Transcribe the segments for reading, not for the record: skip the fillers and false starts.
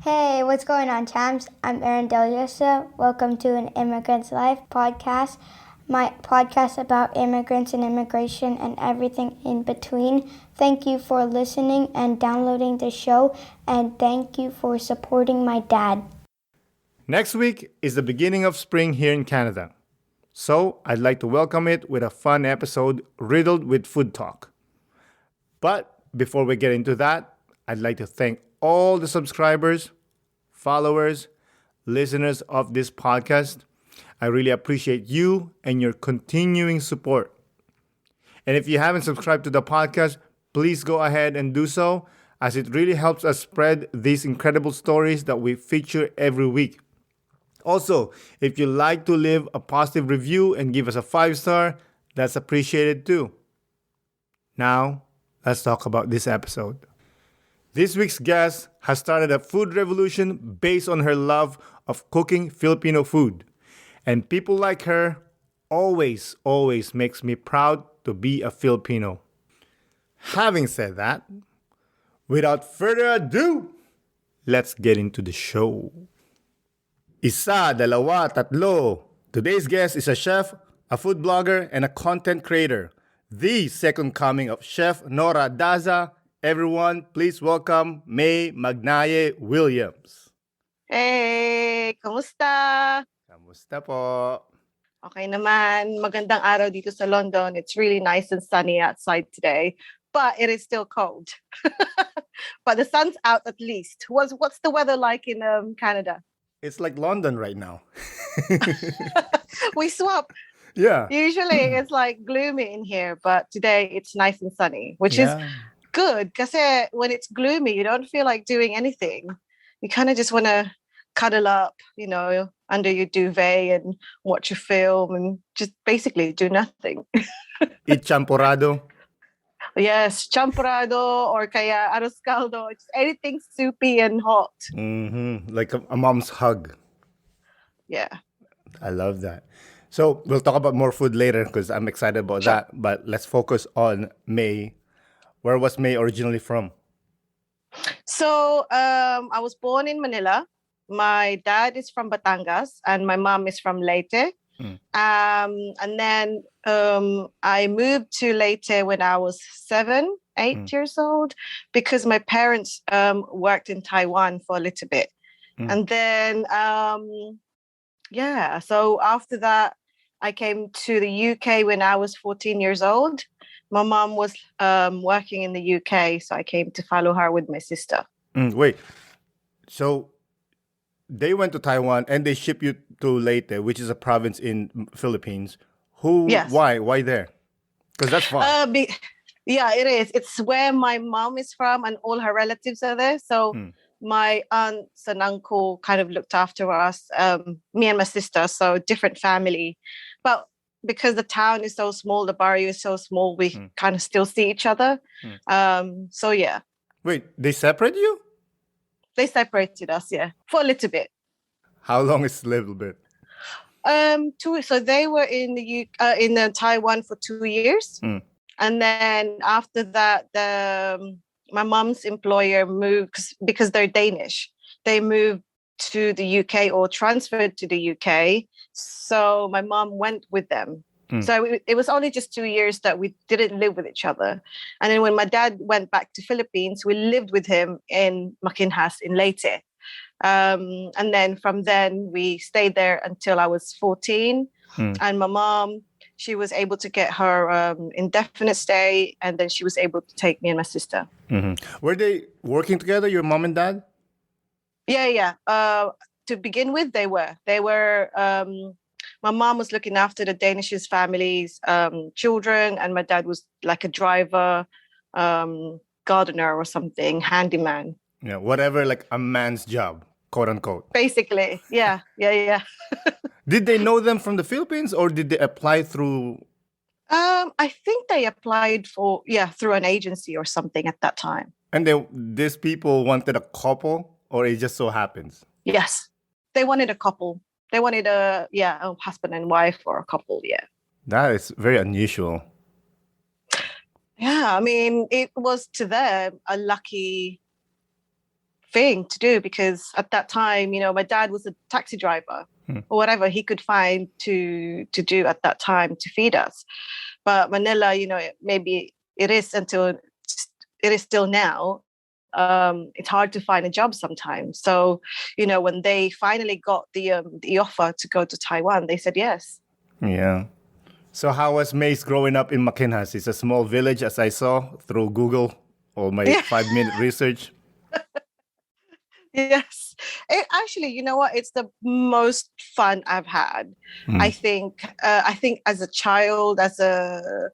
Hey, what's going on, champs? I'm Aaron Deliosa. Welcome to an Immigrant's Life podcast, my podcast about immigrants and immigration and everything in between. Thank you for listening and downloading the show, and thank you for supporting my dad. Next week is the beginning of spring here in Canada. So I'd like to welcome it with a fun episode riddled with food talk. But before we get into that, I'd like to thank all the subscribers, followers, listeners of this podcast. I really appreciate you and your continuing support. And if you haven't subscribed to the podcast, please go ahead and do so, as it really helps us spread these incredible stories that we feature every week. Also, if you'd like to leave a positive review and give us a 5-star, that's appreciated too. Now, let's talk about this episode. This week's guest has started a food revolution based on her love of cooking Filipino food. And people like her always makes me proud to be a Filipino. Having said that, without further ado, let's get into the show. Isa, dalawa, tatlo. Today's guest is a chef, a food blogger, and a content creator. The second coming of Chef Nora Daza. Everyone, please welcome Mae Magnaye-Williams. Hey, kamusta? Kamusta po? Okay naman. Magandang araw dito sa London. It's really nice and sunny outside today, but it is still cold. But the sun's out at least. What's the weather like in Canada? It's like London right now. We swap. Yeah. Usually it's like gloomy in here, but today it's nice and sunny, which is good, because when it's gloomy, you don't feel like doing anything. You kind of just want to cuddle up, under your duvet and watch a film and just basically do nothing. Eat champurrado. Yes, champurrado or kaya arroz caldo. It's anything soupy and hot. Mm-hmm. Like a mom's hug. Yeah. I love that. So we'll talk about more food later because I'm excited about that. But let's focus on Mae. Where was Mae originally from? So I was born in Manila. My dad is from Batangas and my mom is from Leyte. And then I moved to Leyte when I was 8 years old, because my parents worked in Taiwan for a little bit. And then, so after that, I came to the UK when I was 14 years old. My mom was working in the UK, so I came to follow her with my sister. Wait, so they went to Taiwan and they shipped you to Leyte, which is a province in Philippines. Yes. Why there? Because that's far. Yeah, it is. It's where my mom is from and all her relatives are there. So my aunts and uncle kind of looked after us, me and my sister, so different family. But because the town is so small, the barrio is so small, we kind of still see each other. So yeah. Wait, they separate you? They separated us, for a little bit. How long is a little bit? 2. So they were in in Taiwan for 2 years, and then after that, my mom's employer moved because they're Danish. They moved to the UK or transferred to the UK. So my mom went with them. So it was only just 2 years that we didn't live with each other. And then when my dad went back to Philippines, we lived with him in Makinhas in Leyte. And then from then we stayed there until I was 14. And my mom, she was able to get her indefinite stay, and then she was able to take me and my sister. Were they working together, your mom and dad? Yeah. To begin with, they were. My mom was looking after the Danish family's children, and my dad was like a driver, gardener or something, handyman. Yeah, whatever, like a man's job, quote unquote. Basically, yeah. Did they know them from the Philippines, or did they apply through? I think they applied through an agency or something at that time. And then these people wanted a couple, or it just so happens? Yes, they wanted a couple. They wanted a husband and wife or a couple, That is very unusual. Yeah, I mean, it was to them a lucky thing to do, because at that time, my dad was a taxi driver or whatever he could find to do at that time to feed us. But Manila, maybe it is still now. It's hard to find a job sometimes. So, when they finally got the offer to go to Taiwan, they said yes. Yeah. So how was Mae's growing up in Makinhas? It's a small village, as I saw through Google or my 5-minute research. Yes. Actually, you know what? It's the most fun I've had. I think as a child, as a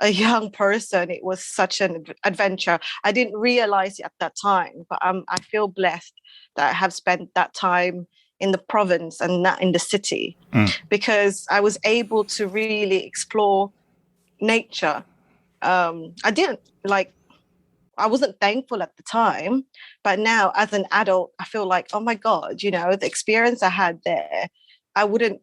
young person, it was such an adventure. I didn't realize it at that time, but I feel blessed that I have spent that time in the province and not in the city, because I was able to really explore nature. I wasn't thankful at the time, but now as an adult, I feel like, oh my God, the experience I had there, I wouldn't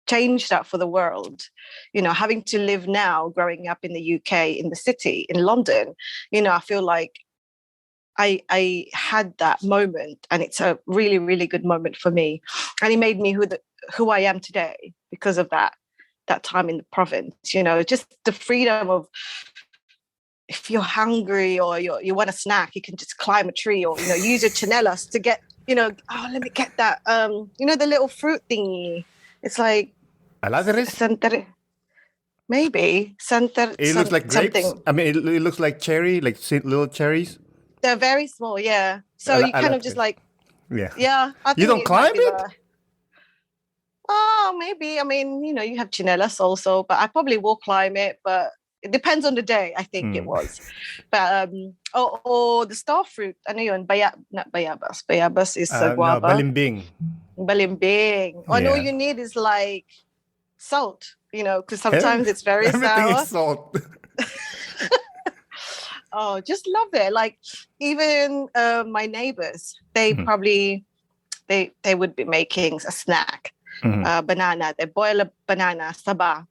change that for the world. Having to live now, growing up in the UK, in the city, in London, I feel like I had that moment, and it's a really, really good moment for me. And it made me who I am today because of that time in the province, just the freedom of, if you're hungry or you want a snack, you can just climb a tree or, use your chanelas to get, let me get that, the little fruit thingy. It's like, Aladares? Maybe. It looks like grapes. Something. I mean, it looks like cherry, like little cherries. They're very small, yeah. So you kind of just like, yeah. I think you don't climb it? Oh, maybe. I mean, you have chanelas also, but I probably will climb it, but it depends on the day, I think it was. But, or the star fruit, ano yun? Not bayabas. Bayabas is guava. No, balimbing. Balimbing. And all you need is like salt, because sometimes it's very Everything sour. is salt. Oh, just love it. Like, even my neighbors, they probably, they would be making a snack, banana. They boil a banana, saba.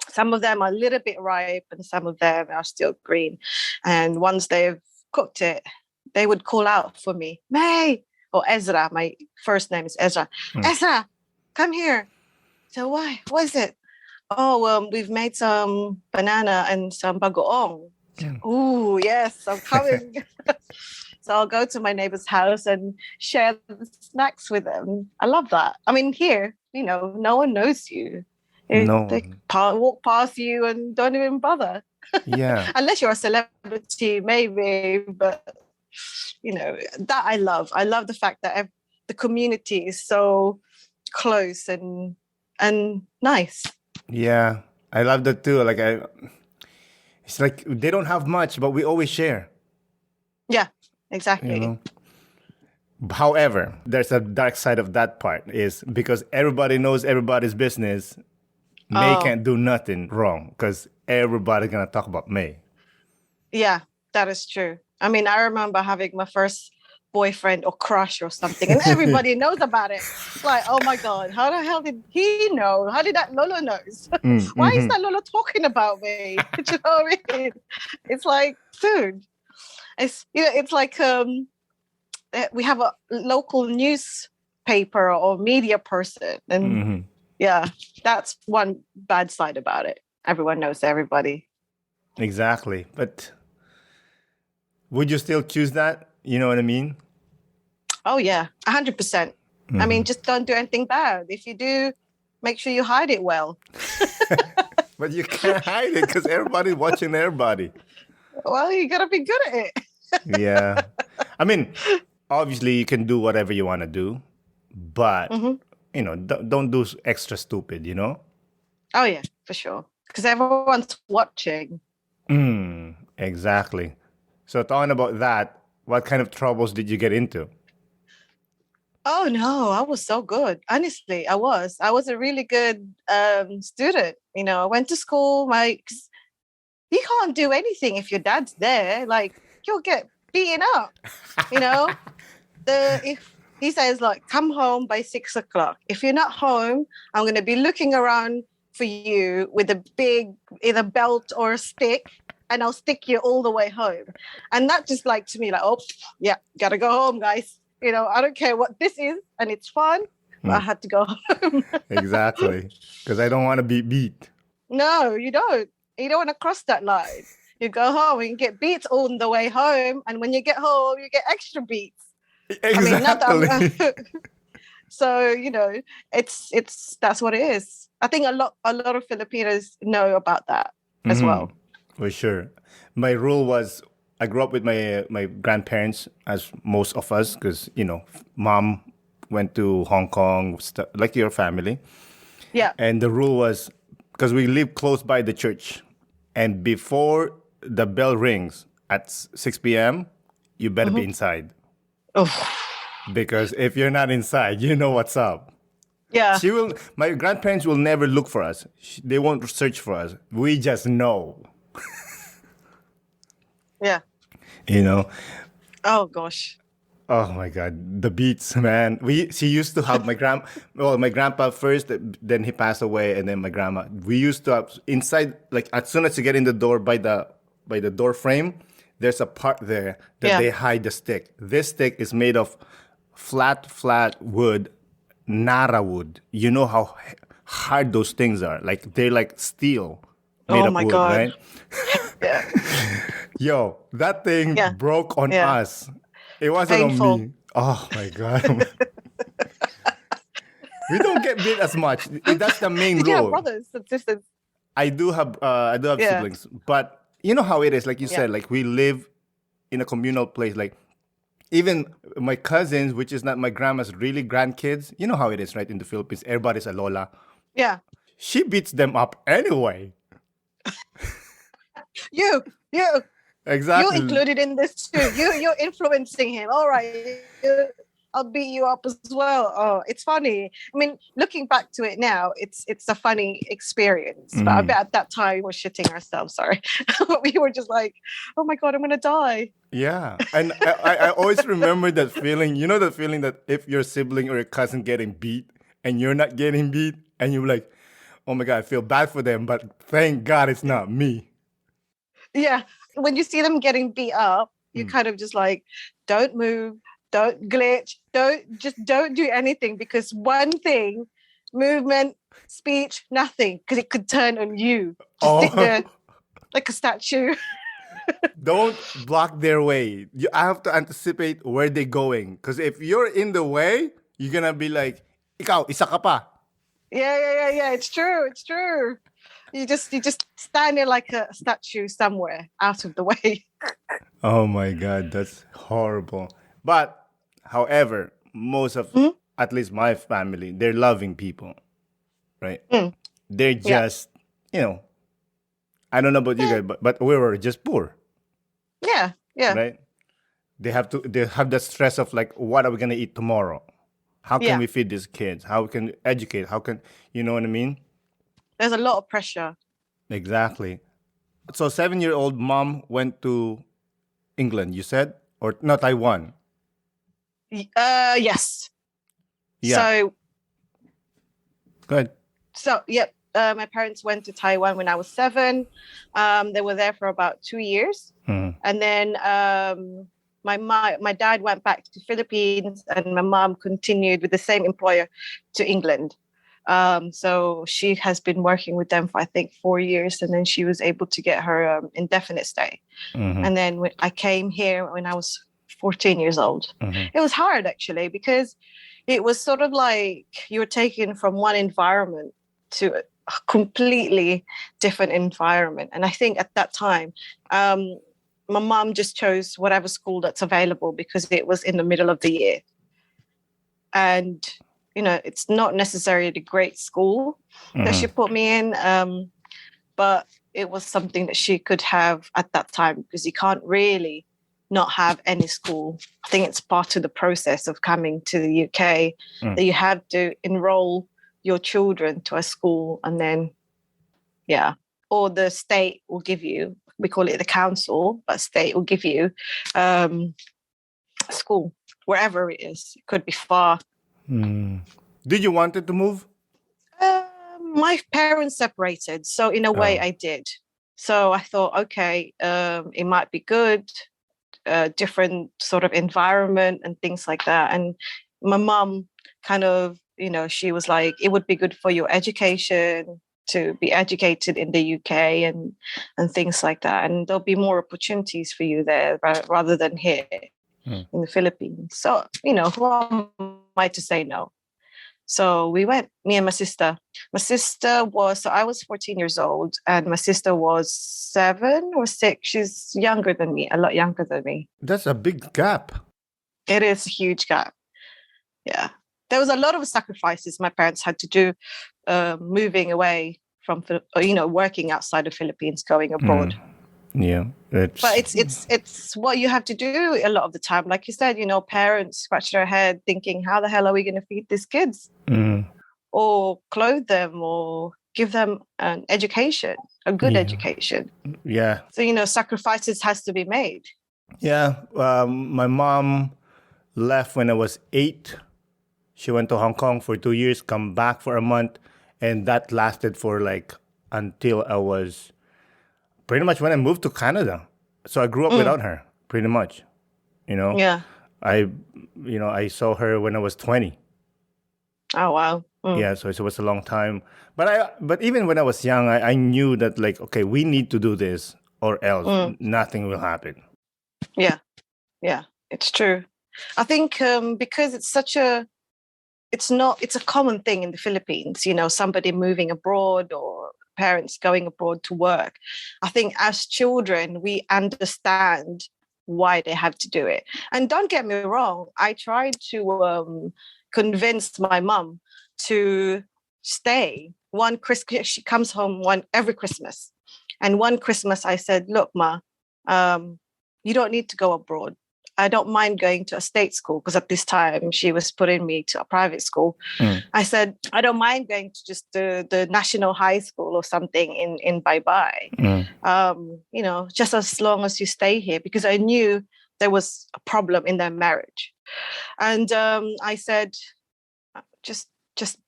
Some of them are a little bit ripe and some of them are still green. And once they've cooked it, they would call out for me, Mae, or Ezra. My first name is Ezra. Ezra, come here. So why? What is it? Oh, we've made some banana and some bagoong. Ooh, yes, I'm coming. So I'll go to my neighbor's house and share the snacks with them. I love that. I mean, here, no one knows you. No. They walk past you and don't even bother. Yeah. Unless you're a celebrity, maybe. But, that I love. I love the fact that the community is so close and nice. Yeah. I love that too. Like, it's like they don't have much, but we always share. Yeah, exactly. However, there's a dark side of that part, is because everybody knows everybody's business. Mae can't do nothing wrong because everybody's going to talk about Mae. Yeah, that is true. I mean, I remember having my first boyfriend or crush or something, and everybody knows about it. Like, oh my God, how the hell did he know? How did that Lolo knows? Why is that Lolo talking about me? Do you know what I mean? It's like, dude, it's like we have a local newspaper or media person, and yeah, that's one bad side about it. Everyone knows everybody. Exactly. But would you still choose that? You know what I mean? Oh, yeah, 100%. I mean, just don't do anything bad. If you do, make sure you hide it well. But you can't hide it because everybody's watching everybody. Well, you got to be good at it. Yeah. I mean, obviously you can do whatever you want to do, but, don't do extra stupid, Oh, yeah, for sure. Because everyone's watching. Exactly. So talking about that, what kind of troubles did you get into? Oh, no, I was so good. Honestly, I was. I was a really good student. I went to school. You can't do anything if your dad's there. Like, you'll get beaten up, If he says, like, come home by 6 o'clock. If you're not home, I'm going to be looking around for you with a big, either belt or a stick, and I'll stick you all the way home. And that just like to me, like, oh, yeah, gotta go home, guys. You know, I don't care what this is, and it's fun, but I had to go home. Exactly. Because I don't want to be beat. No, you don't. You don't want to cross that line. You go home and you get beats on the way home, and when you get home, you get extra beats. Exactly. I mean, not that so, you know, it's that's what it is. I think a lot of Filipinos know about that as well. For sure. My rule was I grew up with my grandparents, as most of us, because, you know, mom went to Hong Kong, like your family. Yeah. And the rule was, because we live close by the church, and before the bell rings at 6 p.m., you better be inside. Oh. Because if you're not inside, you know what's up. Yeah. My grandparents will never look for us. They won't search for us. We just know. Yeah. You know? Oh, gosh. Oh my God, the beats, man. She used to have my grandpa first, then he passed away, and then my grandma. We used to have inside, like as soon as you get in the door by the door frame, there's a part there that they hide the stick. This stick is made of flat wood, nara wood. You know how hard those things are. Like they're like steel made of wood, God. right? Yeah. Yo, that thing broke on us. It wasn't Painful. on me. Oh my God. We don't get beat as much. That's the main Did rule. you have brothers and sisters? I do have siblings, but you know how it is. Like you said, like we live in a communal place. Like even my cousins, which is not my grandma's really grandkids. You know how it is, right? In the Philippines, everybody's a lola. Yeah. She beats them up anyway. You. Exactly. You included in this too. You're influencing him. All right. I'll beat you up as well. Oh, it's funny. I mean, looking back to it now, it's a funny experience. But I bet at that time we were shitting ourselves. Sorry. We were just like, oh my God, I'm going to die. Yeah. And I always remember that feeling. You know the feeling that if your sibling or your cousin getting beat and you're not getting beat and you're like, oh my God, I feel bad for them, but thank God it's not me. Yeah. When you see them getting beat up, you kind of just like, don't move, don't glitch, don't do anything, because one thing, movement, speech, nothing, because it could turn on you. Just sit there like a statue. Don't block their way. I have to anticipate where they're going. Because if you're in the way, you're gonna be like, ikaw, isa ka pa. Yeah. It's true. You just stand there like a statue somewhere out of the way. Oh my God, that's horrible. But, however, most of, at least my family, they're loving people, right? They're just, you know, I don't know about you guys, but we were just poor. Yeah. Right? They have the stress of like, what are we gonna eat tomorrow? How can we feed these kids? How can we educate? How can, you know what I mean? There's a lot of pressure. Exactly. So 7-year-old mom went to England, you said? Or not Taiwan? Yes. Yeah. So, go ahead. So, my parents went to Taiwan when I was 7. They were there for about 2 years. And then my dad went back to the Philippines, and my mom continued with the same employer to England. So she has been working with them for, I think, 4 years, and then she was able to get her indefinite stay. And then when I came here when I was 14 years old. It was hard, actually, because it was sort of like you were taken from one environment to a completely different environment. And I think at that time, my mom just chose whatever school that's available because it was in the middle of the year. And you know, it's not necessarily a great school that she put me in, but it was something that she could have at that time, because you can't really not have any school. I think it's part of the process of coming to the UK that you have to enroll your children to a school, and then, or the state will give you, we call it the council, but state will give you school, wherever it is. It could be far. Did you wanted to move? My parents separated, so in a way I did. So I thought, okay, it might be good, different sort of environment and things like that. And my mom kind of, she was like, it would be good for your education to be educated in the UK and things like that. And there'll be more opportunities for you there rather than here in the Philippines. So, who am I to say no? So we went, me and my sister. So I was 14 years old and my sister was 7 or 6. She's younger than me, a lot younger than me. That's a big gap. It is a huge gap. Yeah. There was a lot of sacrifices my parents had to do moving away from, working outside the Philippines, going abroad. Yeah. But it's what you have to do a lot of the time. Like you said, parents scratch their head thinking, how the hell are we going to feed these kids? Or clothe them or give them an education, a good education. Yeah. So, sacrifices has to be made. Yeah. My mom left when I was 8. She went to Hong Kong for 2 years, come back for a month. And that lasted for until I was pretty much when I moved to Canada. So I grew up without her, pretty much. Yeah. I saw her when I was 20. Oh, wow. Yeah, so it was a long time. But even when I was young, I knew that okay, we need to do this or else nothing will happen. Yeah. Yeah, it's true. I think because it's a common thing in the Philippines, somebody moving abroad or parents going abroad to work. I think as children, we understand why they have to do it. And don't get me wrong, I tried to convince my mum to stay. One Christmas, she comes home every Christmas. And one Christmas I said, look, Ma, you don't need to go abroad. I don't mind going to a state school, because at this time she was putting me to a private school. I said, I don't mind going to just the national high school or something in Bye-Bye. Just as long as you stay here, because I knew there was a problem in their marriage. And I said, just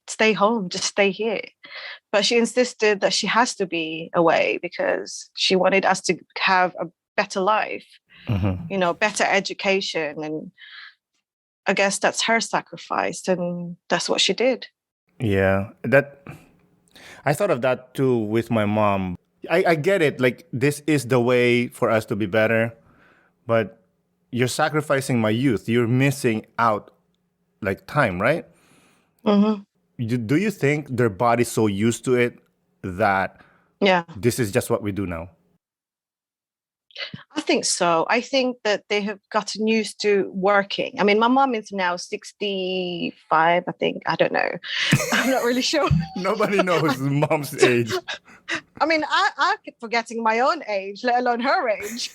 stay home, just stay here. But she insisted that she has to be away because she wanted us to have a better life. Better education. And I guess that's her sacrifice, and that's what she did. Yeah, I thought of that too with my mom. I get it. This is the way for us to be better, but you're sacrificing my youth. You're missing out time, right? Do you think their body's so used to it that this is just what we do now? I think so. I think that they have gotten used to working. I mean, my mom is now 65, I think. I don't know. I'm not really sure. Nobody knows mom's age. I mean, I keep forgetting my own age, let alone her age.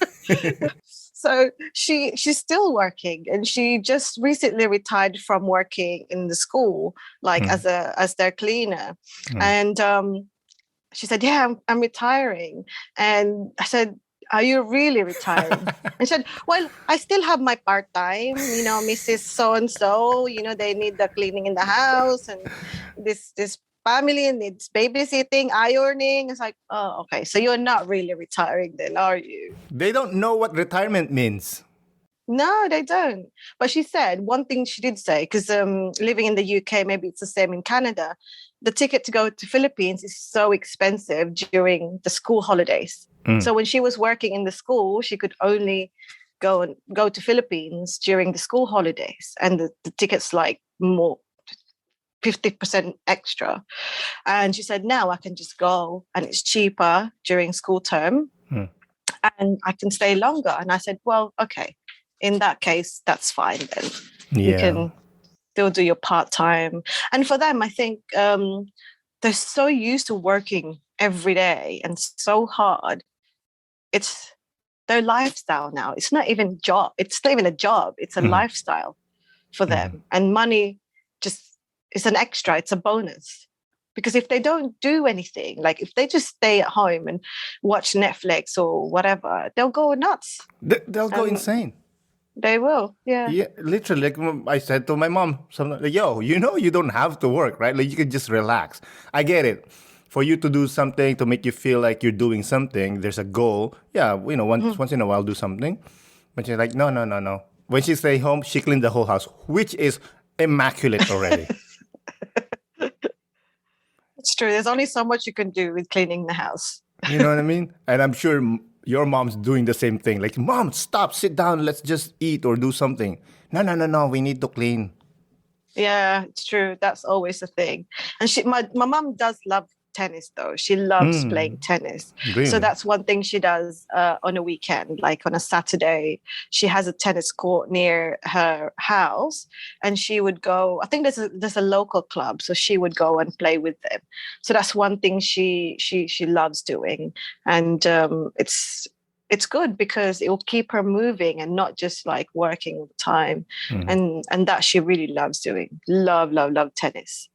So she's still working, and she just recently retired from working in the school, as their cleaner. And she said, yeah, I'm retiring. And I said, are you really retiring? And she said, well, I still have my part-time, Mrs. So-and-so, they need the cleaning in the house, and this family needs babysitting, ironing. It's like, oh, okay. So you're not really retiring then, are you? They don't know what retirement means. No, they don't. But she said, one thing she did say, because living in the UK, maybe it's the same in Canada, the ticket to go to Philippines is so expensive during the school holidays. So when she was working in the school, she could only go to Philippines during the school holidays, and the tickets more 50% extra. And she said, now I can just go, and it's cheaper during school term, and I can stay longer. And I said, well, okay, in that case, that's fine then. Yeah. You can still do your part-time. And for them, I think they're so used to working every day and so hard. It's their lifestyle now. It's not even job. It's not even a job. It's a lifestyle for them. And money just is an extra. It's a bonus. Because if they don't do anything, if they just stay at home and watch Netflix or whatever, they'll go nuts. They'll go insane. They will, yeah. Yeah, literally, I said to my mom, something yo, you don't have to work, right? You can just relax. I get it. for you to do something to make you feel like you're doing something, there's a goal. Yeah, once in a while do something. But she's like, no, no, no, no. When she stay home, she cleaned the whole house, which is immaculate already. It's true. There's only so much you can do with cleaning the house. You know what I mean? And I'm sure your mom's doing the same thing. Like, Mom, stop, sit down, let's just eat or do something. No, no, no, no, we need to clean. Yeah, it's true. That's always the thing. And my mom does love tennis, though. She loves playing tennis. Really? So that's one thing she does on a weekend. Like on a Saturday, she has a tennis court near her house, and she would go. I think there's a local club, so she would go and play with them. So that's one thing she loves doing, and it's good because it will keep her moving and not just like working all the time. And that she really loves doing. Love tennis.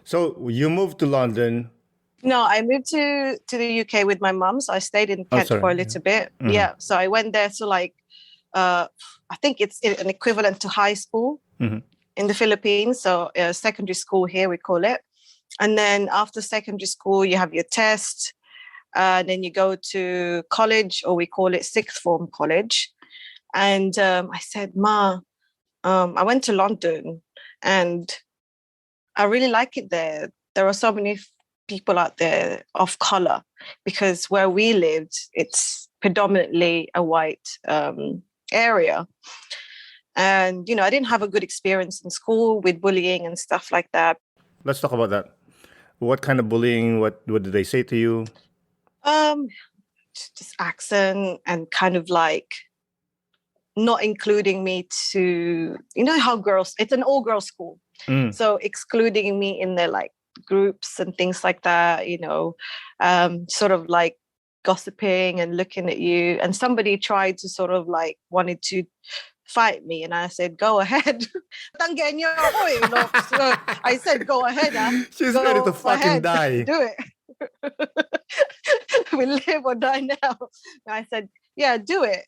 So you moved to London. No, I moved to the UK with my mum. So I stayed in Kent for a little bit. Yeah. So I went there to I think it's an equivalent to high school in the Philippines. So secondary school here, we call it. And then after secondary school, you have your test. Then you go to college, or we call it sixth form college. And I said, Ma, I went to London and I really like it there. There are so many people out there of color, because where we lived, it's predominantly a white area. And, I didn't have a good experience in school with bullying and stuff like that. Let's talk about that. What kind of bullying? What did they say to you? Just accent and kind of like not including me to, how girls, it's an all-girls school. So excluding me in their like groups and things like that, sort of like gossiping and looking at you. And somebody tried to sort of like wanted to fight me, and I said, go ahead. So I said, go ahead. She's ready to fucking die. Do it. We live or die now. And I said, yeah, do it.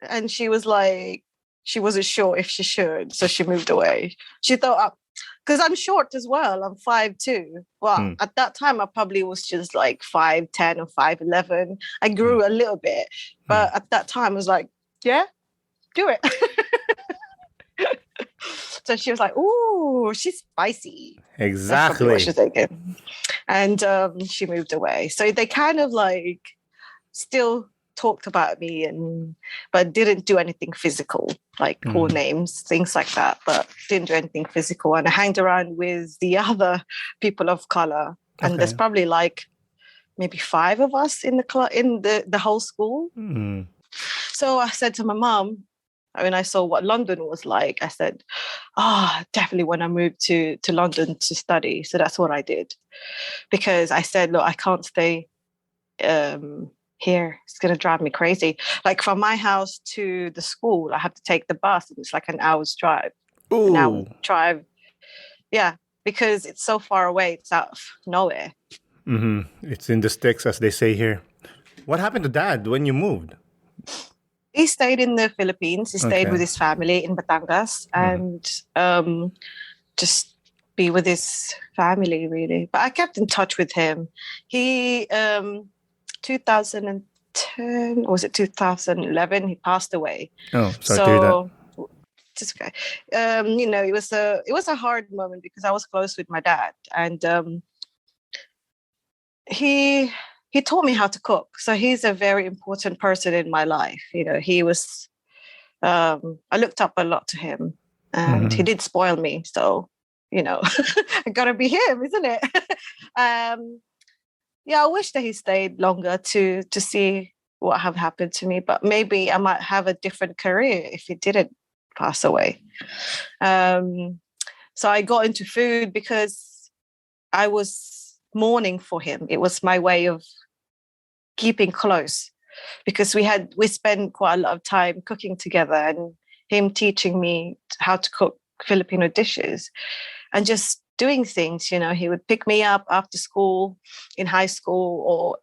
And she was like, she wasn't sure if she should. So she moved away. She thought, because I'm short as well. I'm 5'2". Well, at that time, I probably was just like 5'10" or 5'11". I grew a little bit. But at that time, I was like, yeah, do it. So she was like, ooh, she's spicy. Exactly. That's what she's thinking. And she moved away. So they kind of like still talked about me, but didn't do anything physical, like call names, things like that, but didn't do anything physical. And I hanged around with the other people of color. And there's probably like maybe 5 of us in the whole school. So I said to my mom, when I saw what London was like, I said, definitely when I moved to London to study. So that's what I did. Because I said, look, I can't stay here. It's going to drive me crazy. Like from my house to the school, I have to take the bus, and it's like an hour's drive. Ooh. An hour drive. Yeah, because it's so far away. It's out of nowhere. It's in the sticks, as they say here. What happened to Dad when you moved? He stayed in the Philippines. He stayed with his family in Batangas and just be with his family, really. But I kept in touch with him. He, 2010, or was it 2011, he passed away. Oh, sorry to hear that. Just okay. It was a hard moment because I was close with my dad, and he taught me how to cook. So he's a very important person in my life. He was, I looked up a lot to him, and he did spoil me. So, I gotta be him, isn't it? I wish that he stayed longer to see what have happened to me, but maybe I might have a different career if he didn't pass away. So I got into food because I was mourning for him. It was my way of keeping close, because we spent quite a lot of time cooking together, and him teaching me how to cook Filipino dishes and just doing things. He would pick me up after school in high school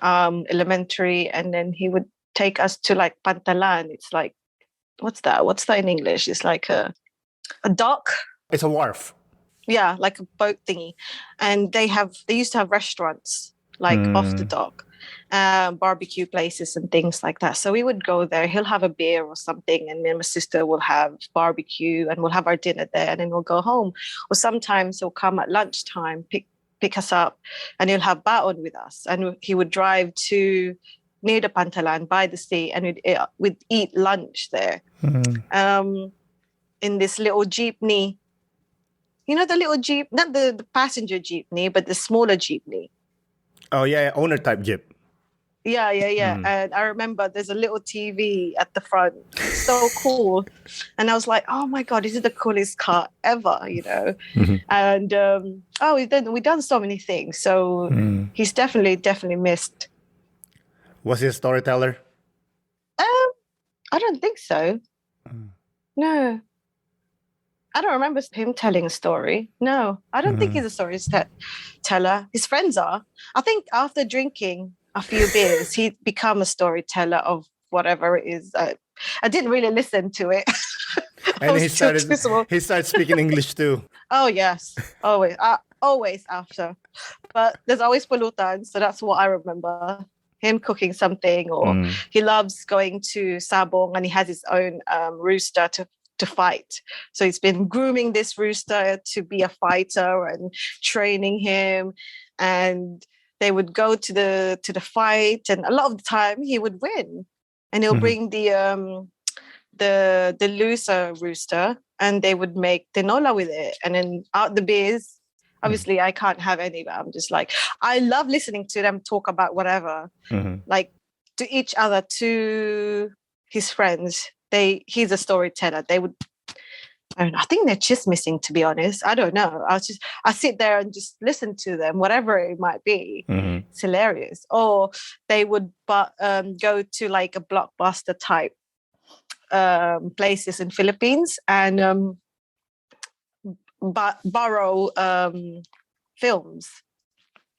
or elementary, and then he would take us to like Pantalan. It's like, what's that in English? It's like a dock. It's a wharf. Yeah, like a boat thingy. And they used to have restaurants like off the dock, barbecue places and things like that. So we would go there. He'll have a beer or something, and me and my sister will have barbecue, and we'll have our dinner there, and then we'll go home. Or sometimes he'll come at lunchtime, pick us up, and he'll have baon with us, and he would drive to near the Pantalan by the sea, and we'd eat lunch there. In this little jeepney. You know the little jeep, not the passenger jeepney, but the smaller jeepney. Oh, yeah, owner type jeep. Yeah. And I remember there's a little TV at the front. It's so cool. And I was like, oh my God, this is the coolest car ever, you know? And we've done so many things. So he's definitely missed. Was he a storyteller? I don't think so. No. I don't remember him telling a story. No, I don't think he's a storyteller. His friends are. I think after drinking a few beers, he'd become a storyteller of whatever it is. I didn't really listen to it. And he started speaking English too. Oh, yes. Always after. But there's always pulutan, so that's what I remember. Him cooking something, or he loves going to Sabong, and he has his own rooster to fight. So he's been grooming this rooster to be a fighter and training him, and they would go to the fight, and a lot of the time he would win, and he'll bring the loser rooster, and they would make tinola with it, and then out the beers. Obviously I can't have any, but I'm just like, I love listening to them talk about whatever, like to each other, to his friends. He's a storyteller. I think they're just missing, to be honest. I don't know. I sit there and just listen to them, whatever it might be. It's hilarious. Or they would go to like a blockbuster type places in Philippines and borrow films,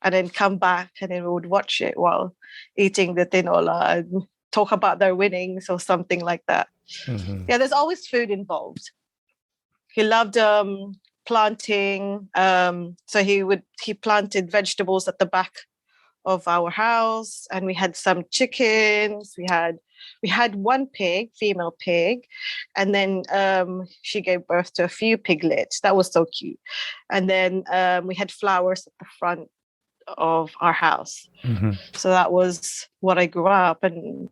and then come back, and then we would watch it while eating the tinola and talk about their winnings or something like that. Yeah, there's always food involved. He loved planting. So he planted vegetables at the back of our house, and we had some chickens. We had one pig, female pig, and then she gave birth to a few piglets. That was so cute. And then we had flowers at the front of our house. So that was what I grew up, and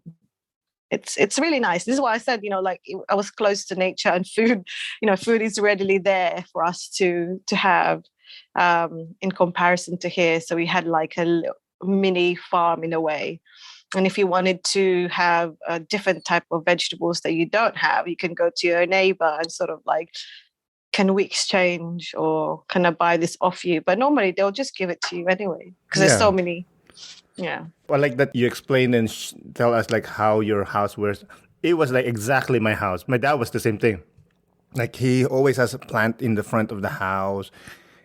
it's really nice. This is why I said, like I was close to nature, and food, food is readily there for us to have in comparison to here. So we had like a mini farm in a way. And if you wanted to have a different type of vegetables that you don't have, you can go to your neighbor and sort of like, can we exchange, or can I buy this off you? But normally they'll just give it to you anyway, because there's so many. Yeah. Well, like that you explained and tell us like how your house was. It was like exactly my house. My dad was the same thing. Like he always has a plant in the front of the house.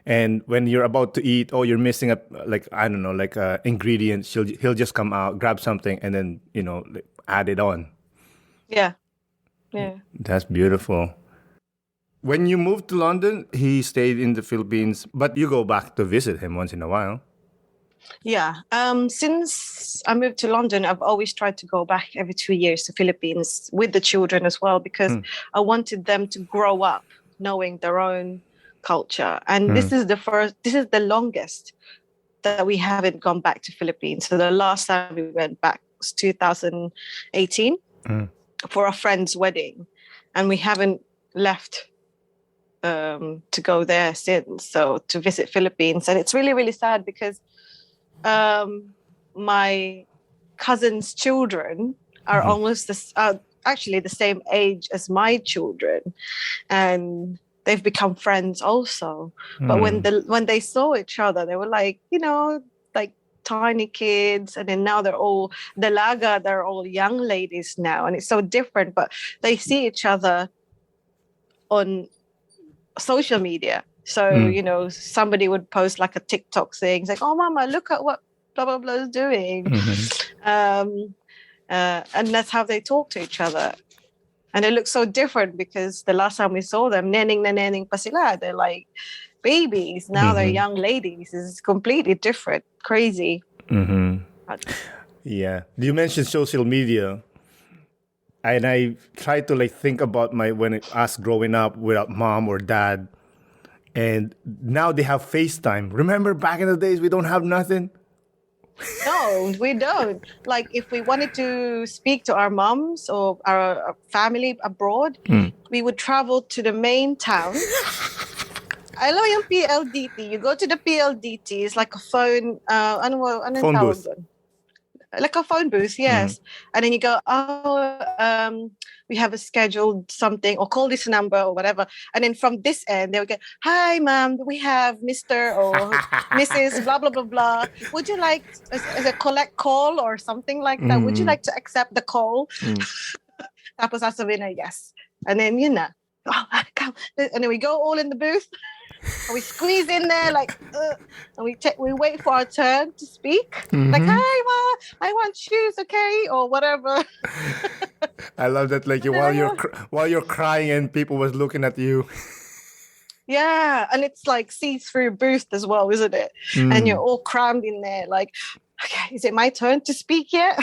And when you're about to eat, or you're missing a ingredient, he'll just come out, grab something, and then like, add it on. Yeah. That's beautiful. When you moved to London, he stayed in the Philippines, but you go back to visit him once in a while. Yeah. Since I moved to London, I've always tried to go back every 2 years to Philippines with the children as well, because I wanted them to grow up knowing their own culture. And this is the longest that we haven't gone back to Philippines. So the last time we went back was 2018 for a friend's wedding, and we haven't left to go there since, so to visit Philippines. And it's really, really sad because my cousin's children are almost actually the same age as my children, and they've become friends also. But when they saw each other, they were like, like tiny kids, and then now they're all dalaga, they're all young ladies now, and it's so different. But they see each other on social media. So, somebody would post like a TikTok thing. It's like, oh, mama, look at what blah, blah, blah is doing. And that's how they talk to each other. And they look so different because the last time we saw them, neneng na neneng pa sila. They're like babies. Now they're young ladies. It's completely different. Crazy. Yeah. You mentioned social media. And I try to like think about us growing up without mom or dad. And now they have FaceTime. Remember back in the days, we don't have nothing? No, we don't. Like if we wanted to speak to our moms or our family abroad, we would travel to the main town. I know yung PLDT. You go to the PLDT. It's like a phone. Phone booth. Like a phone booth, yes. And then you go, we have a scheduled something, or call this number or whatever. And then from this end, they would get, hi, ma'am, we have Mr. or Mrs. blah, blah, blah, blah. Would you like as a collect call or something like that? Would you like to accept the call? Tapos sasabihin na, yes. And then, come. And then we go all in the booth. And we squeeze in there and we wait for our turn to speak. Like, hi, ma, I want shoes, okay, or whatever. I love that. Like while you're crying and people was looking at you. Yeah, and it's like see-through booth as well, isn't it? And you're all crammed in there. Like, okay, is it my turn to speak yet?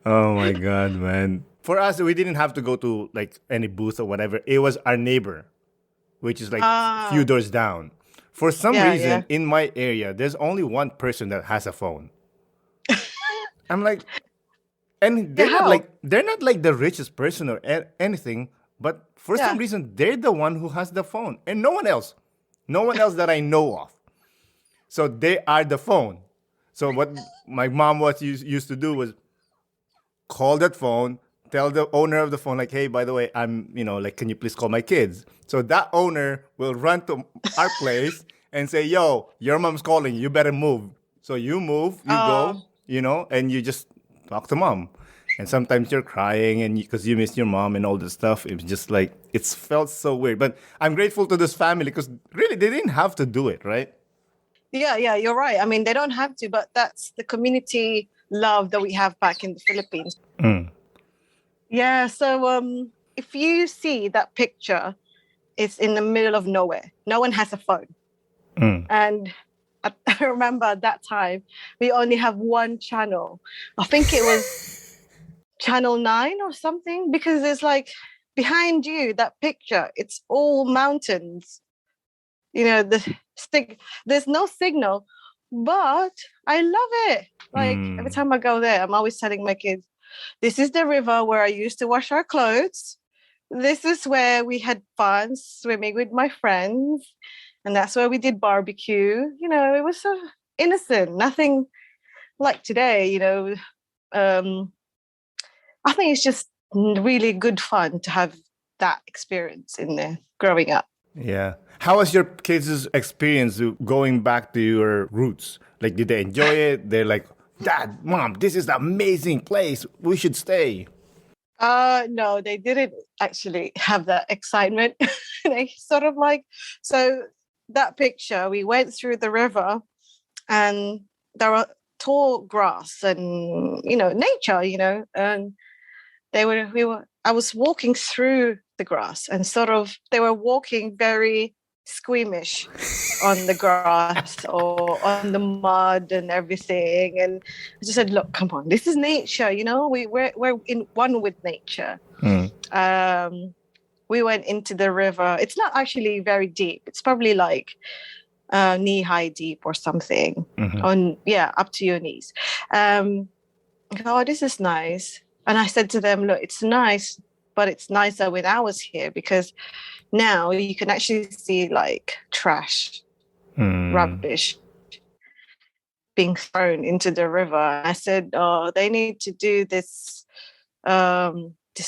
Oh my God, man! For us, we didn't have to go to like any booth or whatever. It was our neighbor, which is like a few doors down. For some reason, in my area, there's only one person that has a phone. I'm like, and they're not like the richest person or anything, but for some reason, they're the one who has the phone, and no one else that I know of. So they are the phone. So what my mom used to do was call that phone, tell the owner of the phone, like, hey, by the way, I'm, can you please call my kids? So that owner will run to our place and say, yo, your mom's calling. You better move. So you move, you go, and you just talk to mom. And sometimes you're crying and because you miss your mom and all this stuff. It was just like, it's felt so weird. But I'm grateful to this family because really they didn't have to do it, right? Yeah, you're right. I mean, they don't have to, but that's the community love that we have back in the Philippines. Yeah, so if you see that picture, it's in the middle of nowhere. No one has a phone. And I remember at that time, we only have one channel. I think it was Channel 9 or something, because it's like behind you, that picture, it's all mountains. There's no signal, but I love it. Like every time I go there, I'm always telling my kids, this is the river where I used to wash our clothes. This is where we had fun swimming with my friends. And that's where we did barbecue. It was so innocent. Nothing like today, I think it's just really good fun to have that experience in there growing up. Yeah. How was your kids' experience going back to your roots? Like, did they enjoy it? They're like, Dad, Mom, this is the amazing place. We should stay. No, they didn't actually have that excitement. They sort of so that picture, we went through the river and there were tall grass and, nature, and I was walking through the grass and they were walking very squeamish on the grass or on the mud and everything. And I just said, look, come on, this is nature, we're in one with nature. We went into the river. It's not actually very deep. It's probably like knee-high deep or something. Up to your knees. Oh, this is nice. And I said to them, look, it's nice, but it's nicer when I was here because now you can actually see like trash, rubbish being thrown into the river. I said, oh, they need to do this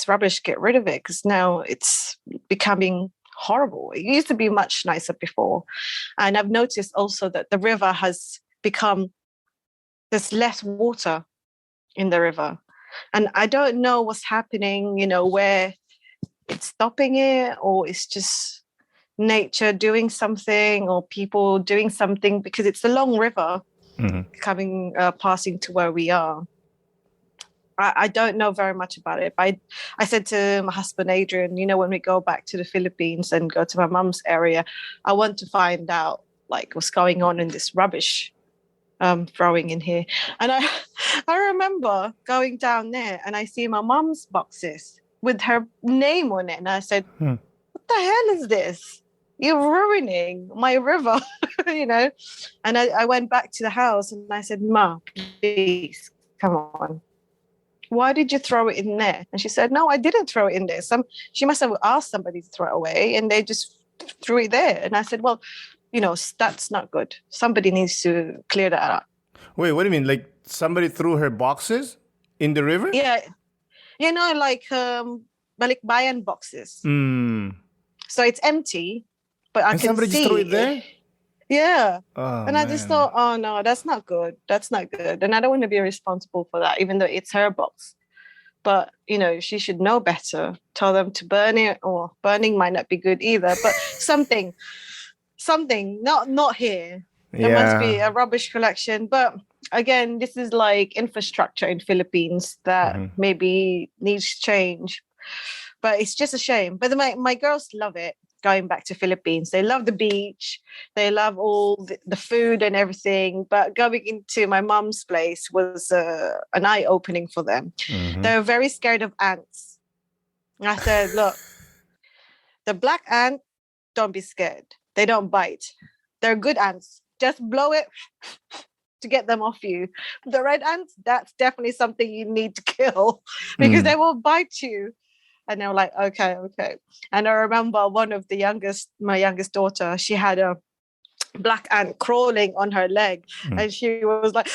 rubbish, get rid of it because now it's becoming horrible. It used to be much nicer before. And I've noticed also that the river has there's less water in the river. And I don't know what's happening, where it's stopping it or it's just nature doing something or people doing something because it's a long river passing to where we are. I don't know very much about it. But I said to my husband, Adrian, when we go back to the Philippines and go to my mum's area, I want to find out like what's going on in this rubbish throwing in here. And I remember going down there and I see my mum's boxes with her name on it. And I said, what the hell is this? You're ruining my river, And I went back to the house and I said, Ma, please, come on. Why did you throw it in there? And she said, no, I didn't throw it in there. She must have asked somebody to throw it away and they just threw it there. And I said, well, that's not good. Somebody needs to clear that up. Wait, what do you mean? Like somebody threw her boxes in the river? Yeah. Like balikbayan boxes. So it's empty, but I can somebody see. Just threw it there? Yeah. Oh, and I just thought, oh no, that's not good. That's not good. And I don't want to be responsible for that, even though it's her box. But, she should know better. Tell them to burn it, or burning might not be good either. But something, not here. There must be a rubbish collection. But again, this is like infrastructure in Philippines that maybe needs change. But it's just a shame. But my girls love it. Going back to Philippines, they love the beach, they love all the food and everything, but going into my mum's place was an eye-opening for them. They're very scared of ants. And I said, look, the black ant, don't be scared, they don't bite, they're good ants, just blow it to get them off you. The red ants, that's definitely something you need to kill because they will bite you. And they were like, okay. And I remember my youngest daughter, she had a black ant crawling on her leg. And she was like,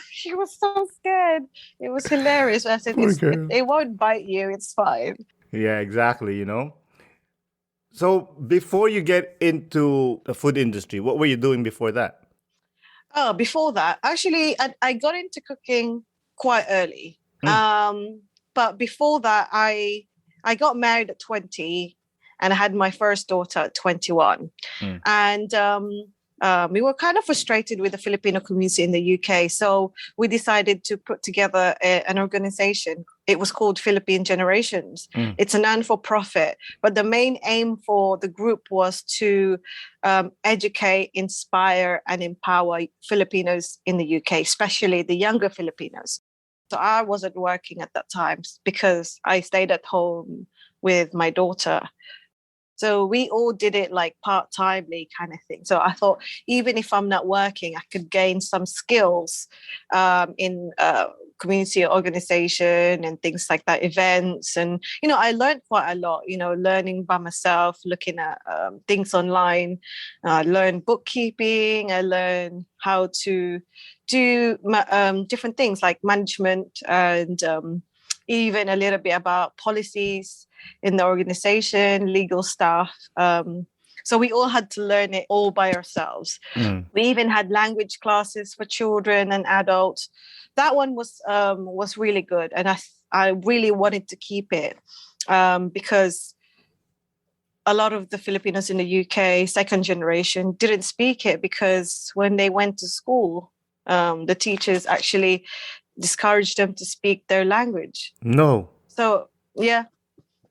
she was so scared. It was hilarious. I said, it won't bite you. It's fine. Yeah, exactly, So before you get into the food industry, what were you doing before that? Oh, before that, actually, I got into cooking quite early. But before that, I got married at 20 and I had my first daughter at 21. And we were kind of frustrated with the Filipino community in the UK. So we decided to put together an organization. It was called Philippine Generations. It's a non-for-profit. But the main aim for the group was to educate, inspire, and empower Filipinos in the UK, especially the younger Filipinos. So I wasn't working at that time because I stayed at home with my daughter. So we all did it like part-timely kind of thing. So I thought, even if I'm not working, I could gain some skills in community organization and things like that, events. And, I learned quite a lot, learning by myself, looking at things online. I learned bookkeeping. I learned how to do different things like management and even a little bit about policies in the organization, legal stuff. So we all had to learn it all by ourselves. We even had language classes for children and adults. That one was really good. And I really wanted to keep it because a lot of the Filipinos in the UK, second generation, didn't speak it because when they went to school, the teachers actually discouraged them to speak their language. No. So, yeah,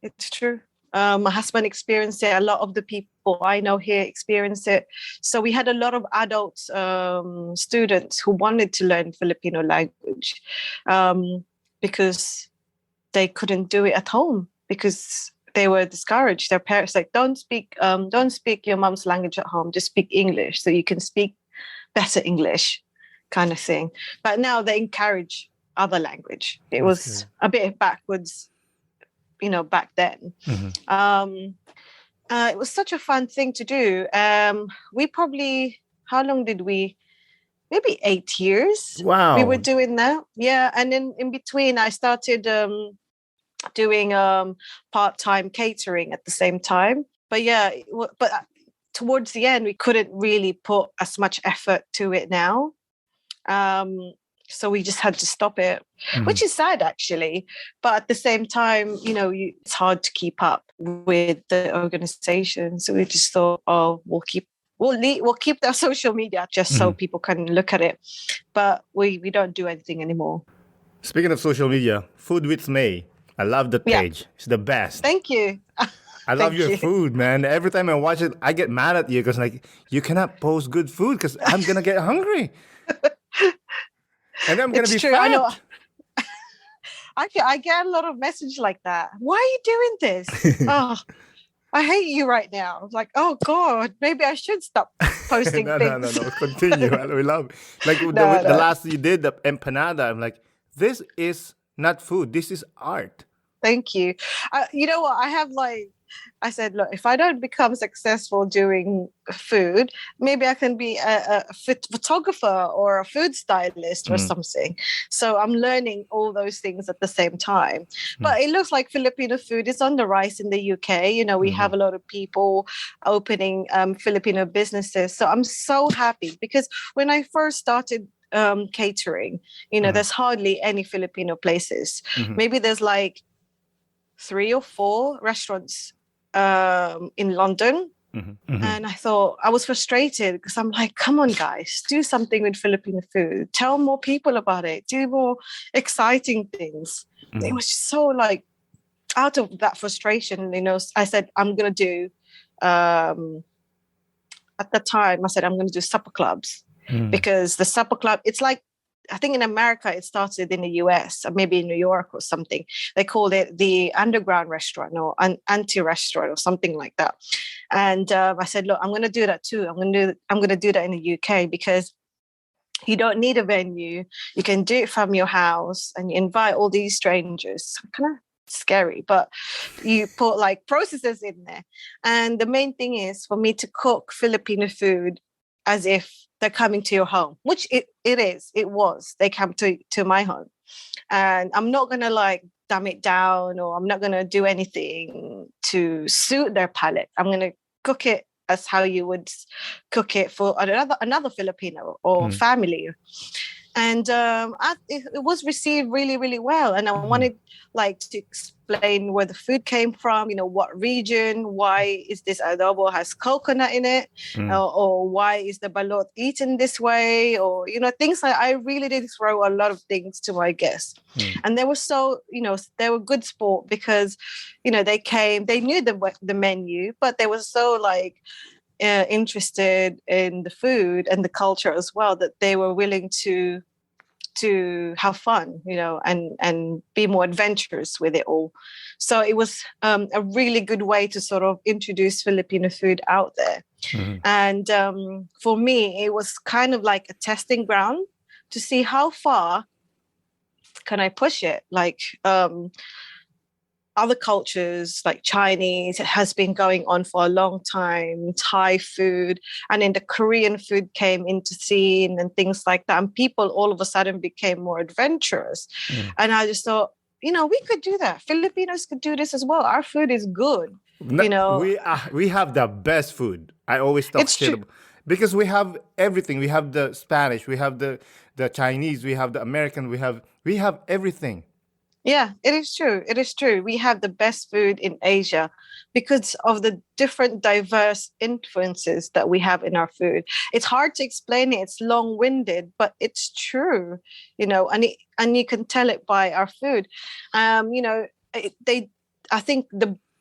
it's true. My husband experienced it. A lot of the people I know here experienced it. So we had a lot of adult students who wanted to learn Filipino language because they couldn't do it at home because they were discouraged. Their parents like, don't speak your mom's language at home. Just speak English so you can speak better English, kind of thing. But now they encourage other language. It was a bit backwards, back then. It was such a fun thing to do. We probably, how long did we? Maybe 8 years. Wow. We were doing that. Yeah. And then in between, I started doing part-time catering at the same time. But yeah, but towards the end, we couldn't really put as much effort to it now. So we just had to stop it, which is sad actually. But at the same time, it's hard to keep up with the organization. So we just thought, we'll we'll keep the social media just so people can look at it, but we don't do anything anymore. Speaking of social media, Food with Mae. I love that page. It's the best. Thank you. I love your food, man. Every time I watch it, I get mad at you because like you cannot post good food because I'm gonna get hungry, and I'm gonna be fat. I know. I get a lot of messages like that. Why are you doing this? Oh, I hate you right now. I was like, oh God, maybe I should stop posting things. No. Continue. We love it. Like the last you did, the empanada. I'm like, this is not food. This is art. Thank you. You know what? I said, look, if I don't become successful doing food, maybe I can be a photographer or a food stylist or something. So I'm learning all those things at the same time. But it looks like Filipino food is on the rise in the UK. You know, we have a lot of people opening Filipino businesses. So I'm so happy because when I first started catering, you know, there's hardly any Filipino places. Maybe there's like 3 or 4 restaurants in London. And I thought, I was frustrated because I'm like, come on, guys, do something with Filipino food. Tell more people about it. Do more exciting things. It was just so like, out of that frustration, you know, I said, I'm going to do, at the time, I said, I'm going to do supper clubs because the supper club, it's like, I think in America, it started in the US, or maybe in New York or something. They called it the underground restaurant or an anti-restaurant or something like that. And I said, look, I'm going to do that too. I'm going to do that in the UK because you don't need a venue. You can do it from your house and you invite all these strangers. Kind of scary, but you put like processes in there. And the main thing is for me to cook Filipino food as if they're coming to your home, which it was. They come to my home. And I'm not going to like dumb it down or I'm not going to do anything to suit their palate. I'm going to cook it as how you would cook it for another Filipino or family. And it was received really, really well. And I wanted like to explain where the food came from, you know, what region, why is this adobo has coconut in it, or why is the balot eaten this way, or, you know, things like I really did throw a lot of things to my guests. And they were so, you know, they were good sport because, you know, they came, they knew the menu, but they were so like, interested in the food and the culture as well, that they were willing to have fun, you know, and be more adventurous with it all. So it was a really good way to sort of introduce Filipino food out there. And for me, it was kind of like a testing ground to see how far can I push it. Like other cultures like Chinese, it has been going on for a long time, Thai food, and then the Korean food came into scene and things like that. And people all of a sudden became more adventurous. And I just thought, you know, we could do that. Filipinos could do this as well. Our food is good. You know, we have the best food. I always talk shit about, because we have everything. We have the Spanish, we have the Chinese, we have the American, we have everything. Yeah, it is true. It is true. We have the best food in Asia because of the different diverse influences that we have in our food. It's hard to explain it. It's long-winded, but it's true, you know, and you can tell it by our food. You know, I think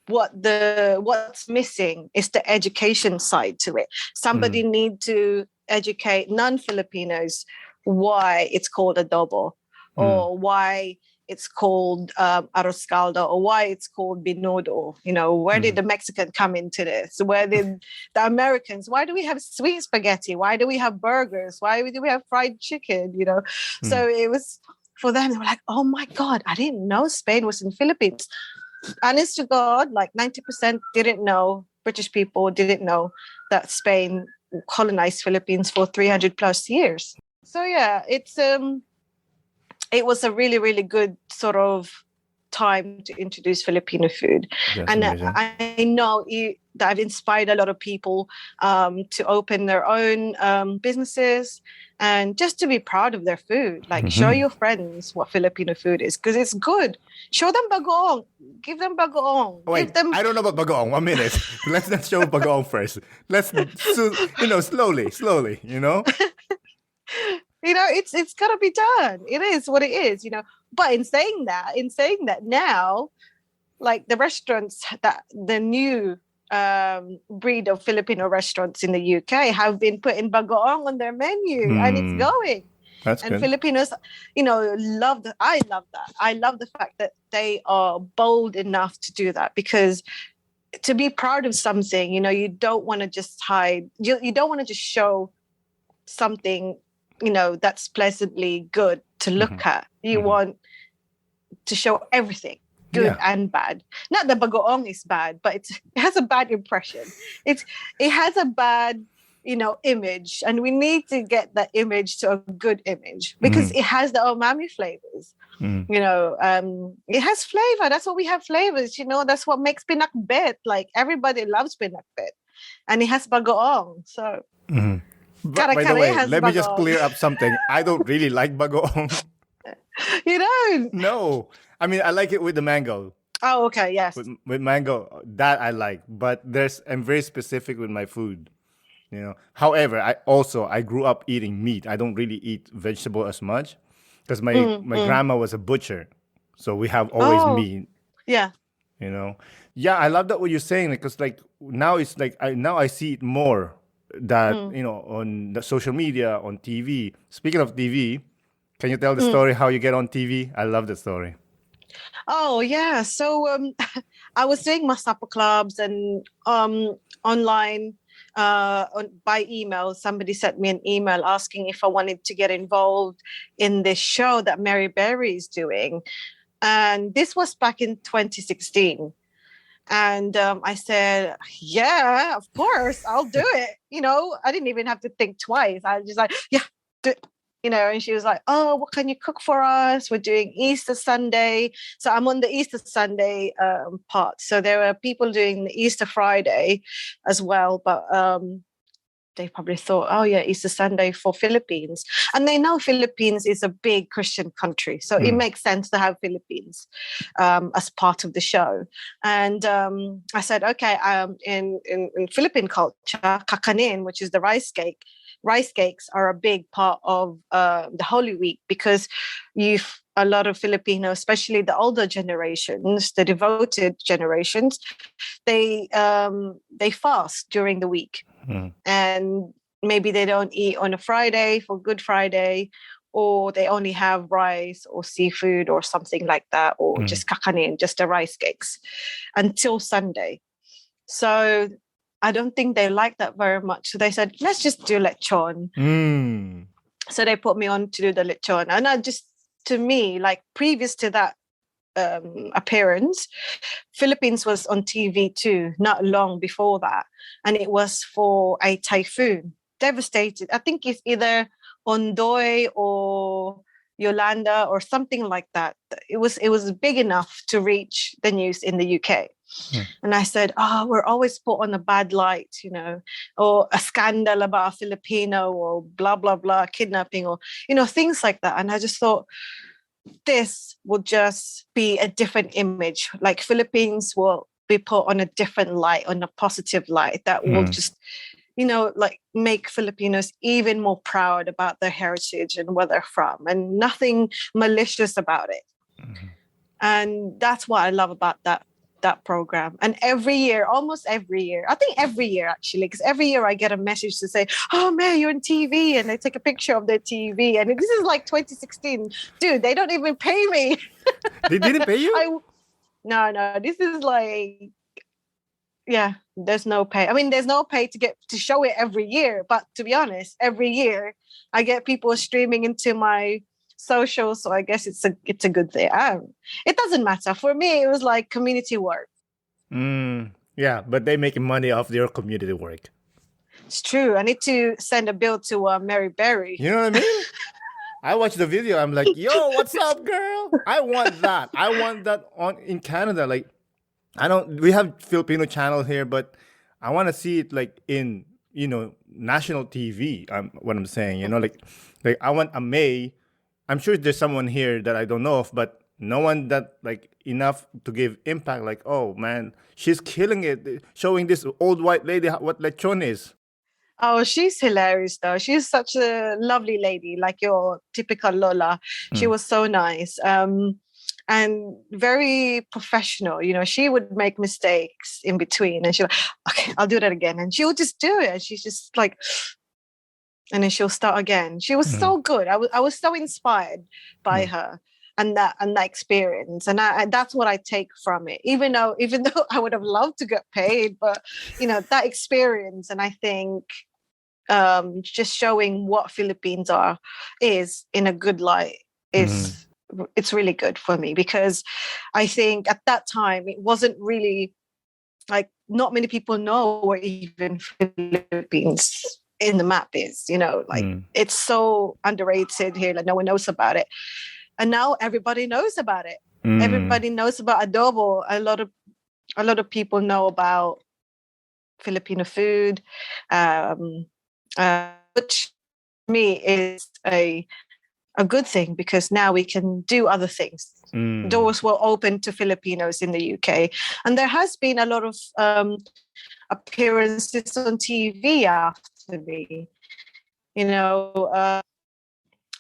what's missing is the education side to it. Somebody need to educate non-Filipinos why it's called adobo or why it's called arroz caldo, or why it's called binodo. You know, where did the Mexican come into this? Where did the Americans, why do we have sweet spaghetti? Why do we have burgers? Why do we have fried chicken? You know, so it was for them, they were like, oh my God, I didn't know Spain was in Philippines. Honest to God, like 90% didn't know, British people didn't know that Spain colonized Philippines for 300 plus years. So yeah, it was a really, really good sort of time to introduce Filipino food. That's and amazing. I know that have inspired a lot of people to open their own businesses and just to be proud of their food. Like, show your friends what Filipino food is, because it's good. Show them bagoong. Give them bagoong. Wait, Give them... I don't know about bagoong. 1 minute. Let's not show bagoong first. Let's, slowly, It's got to be done. It is what it is, But in saying that now, like the restaurants, that the new breed of Filipino restaurants in the UK have been putting bagoong on their menu, and it's going. That's and good. Filipinos, love that. I love that. I love the fact that they are bold enough to do that, because to be proud of something, you don't want to just hide. You don't want to just show something, that's pleasantly good to look at. You want to show everything, good and bad. Not that bagoong is bad, but it has a bad impression. It has a bad, image, and we need to get that image to a good image, because it has the umami flavors. It has flavor. That's what we have, flavors. That's what makes pinakbet. Like, everybody loves pinakbet, and it has bagoong. So. But, by the way, let me just clear up something. I don't really like bagoong. You don't? No. I mean, I like it with the mango. Oh, okay, yes. With mango, that I like. But I'm very specific with my food. However, I grew up eating meat. I don't really eat vegetable as much, because my grandma was a butcher. So we have always meat. Yeah. Yeah, I love that what you're saying, because now it's now I see it more. That on the social media, on TV. Speaking of TV, can you tell the story how you get on TV? I love the story. Oh yeah, so I was doing my supper clubs, and online by email. Somebody sent me an email asking if I wanted to get involved in this show that Mary Berry is doing, and this was back in 2016. And I said, yeah, of course, I'll do it. I didn't even have to think twice. I was just like, yeah, do it. And she was like, oh, what can you cook for us? We're doing Easter Sunday. So I'm on the Easter Sunday part. So there are people doing the Easter Friday as well. But they probably thought, oh, yeah, Easter Sunday for Philippines. And they know Philippines is a big Christian country. So it makes sense to have Philippines as part of the show. And I said, okay, in Philippine culture, kakanin, which is the rice cakes are a big part of the Holy Week, because a lot of Filipinos, especially the older generations, the devoted generations, they fast during the week. And maybe they don't eat on a Friday for Good Friday, or they only have rice or seafood or something like that, or just kakanin, just the rice cakes, until Sunday. So I don't think they like that very much. So they said, let's just do lechon. So they put me on to do the lechon. And to me, like previous to that appearance, Philippines was on TV too, not long before that. And it was for a typhoon. Devastated. I think it's either Ondoy or Yolanda or something like that. It was big enough to reach the news in the UK. And I said, we're always put on a bad light, or a scandal about a Filipino, or blah, blah, blah, kidnapping, or, things like that. And I just thought, this will just be a different image. Like, Philippines will be put on a different light, on a positive light that will just, make Filipinos even more proud about their heritage and where they're from, and nothing malicious about it. And that's what I love about that program. And almost every year, I think every year actually, because every year I get a message to say, oh man, you're on TV, and they take a picture of their TV. And this is like 2016. Dude, they don't even pay me. They didn't pay you? No, this is like, yeah, there's no pay. I mean, there's no pay to show it every year, but to be honest, every year I get people streaming into my social, so I guess it's a good thing. It doesn't matter. For me, it was like community work. Yeah, but they're making money off their community work. It's true. I need to send a bill to Mary Berry. You know what I mean? I watched the video. I'm like, yo, what's up, girl? I want that. I want that in Canada. Like, we have Filipino channel here, but I want to see it like in, national TV. What I'm saying, like I want a May. I'm sure there's someone here that I don't know of, but no one that like enough to give impact. Like, oh man, she's killing it, showing this old white lady what lechon is. Oh, she's hilarious though. She's such a lovely lady, like your typical Lola. She was so nice. And very professional. She would make mistakes in between and she'll, okay, I'll do that again. And she'll just do it. And she's just like, and then she'll start again. She was so good. I was so inspired by her and that experience. And that's what I take from it. Even though I would have loved to get paid, but that experience. And I think just showing what Philippines is in a good light is it's really good for me, because I think at that time it wasn't really like, not many people know where even Philippines in the map is, it's so underrated here, like no one knows about it. And now everybody knows about it. Everybody knows about adobo. A lot of people know about Filipino food, which to me is a good thing, because now we can do other things. Doors were open to Filipinos in the UK. And there has been a lot of appearances on TV after me.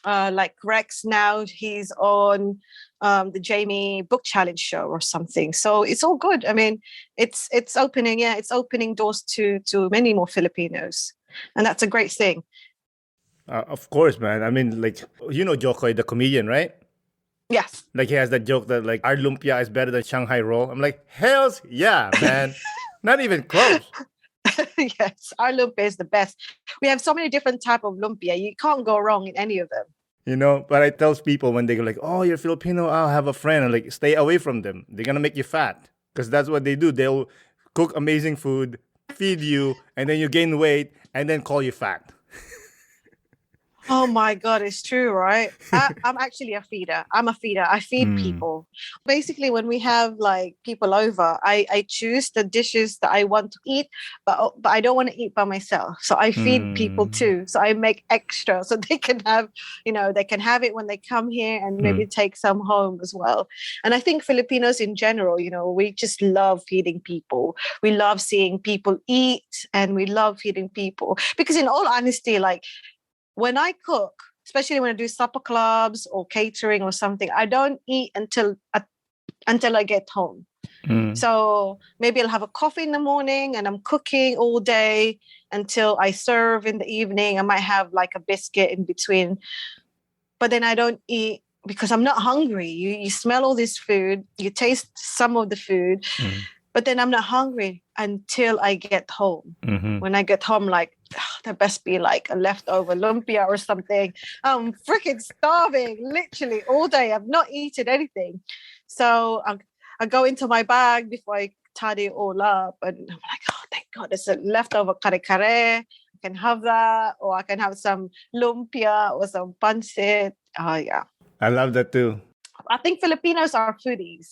Like Rex now, he's on the Jamie Book Challenge show or something. So it's all good. I mean, it's opening doors to many more Filipinos. And that's a great thing. Of course, man. I mean, like, Jokoy, the comedian, right? Yes. Like, he has that joke that, like, our lumpia is better than Shanghai roll. I'm like, hells yeah, man. Not even close. Yes, our lumpia is the best. We have so many different type of lumpia. You can't go wrong in any of them. But I tell people when they go like, oh, you're Filipino, I'll have a friend. I'm like, stay away from them. They're going to make you fat. Because that's what they do. They'll cook amazing food, feed you, and then you gain weight, and then call you fat. Oh my God, it's true, right? I'm actually a feeder. I'm a feeder. I feed people. Basically, when we have like people over, I choose the dishes that I want to eat, but I don't want to eat by myself. So I feed people too. So I make extra so they can have, they can have it when they come here and maybe take some home as well. And I think Filipinos in general, we just love feeding people. We love seeing people eat, and we love feeding people, because in all honesty, like, when I cook, especially when I do supper clubs or catering or something, I don't eat until I get home. So maybe I'll have a coffee in the morning and I'm cooking all day until I serve in the evening. I might have like a biscuit in between. But then I don't eat because I'm not hungry. You smell all this food, you taste some of the food, but then I'm not hungry until I get home. When I get home, like, there best be like a leftover lumpia or something. I'm freaking starving, literally all day. I've not eaten anything. So I go into my bag before I tidy it all up. And I'm like, oh, thank God, there's a leftover kare-kare. I can have that. Or I can have some lumpia or some pancit. Oh, yeah. I love that too. I think Filipinos are foodies.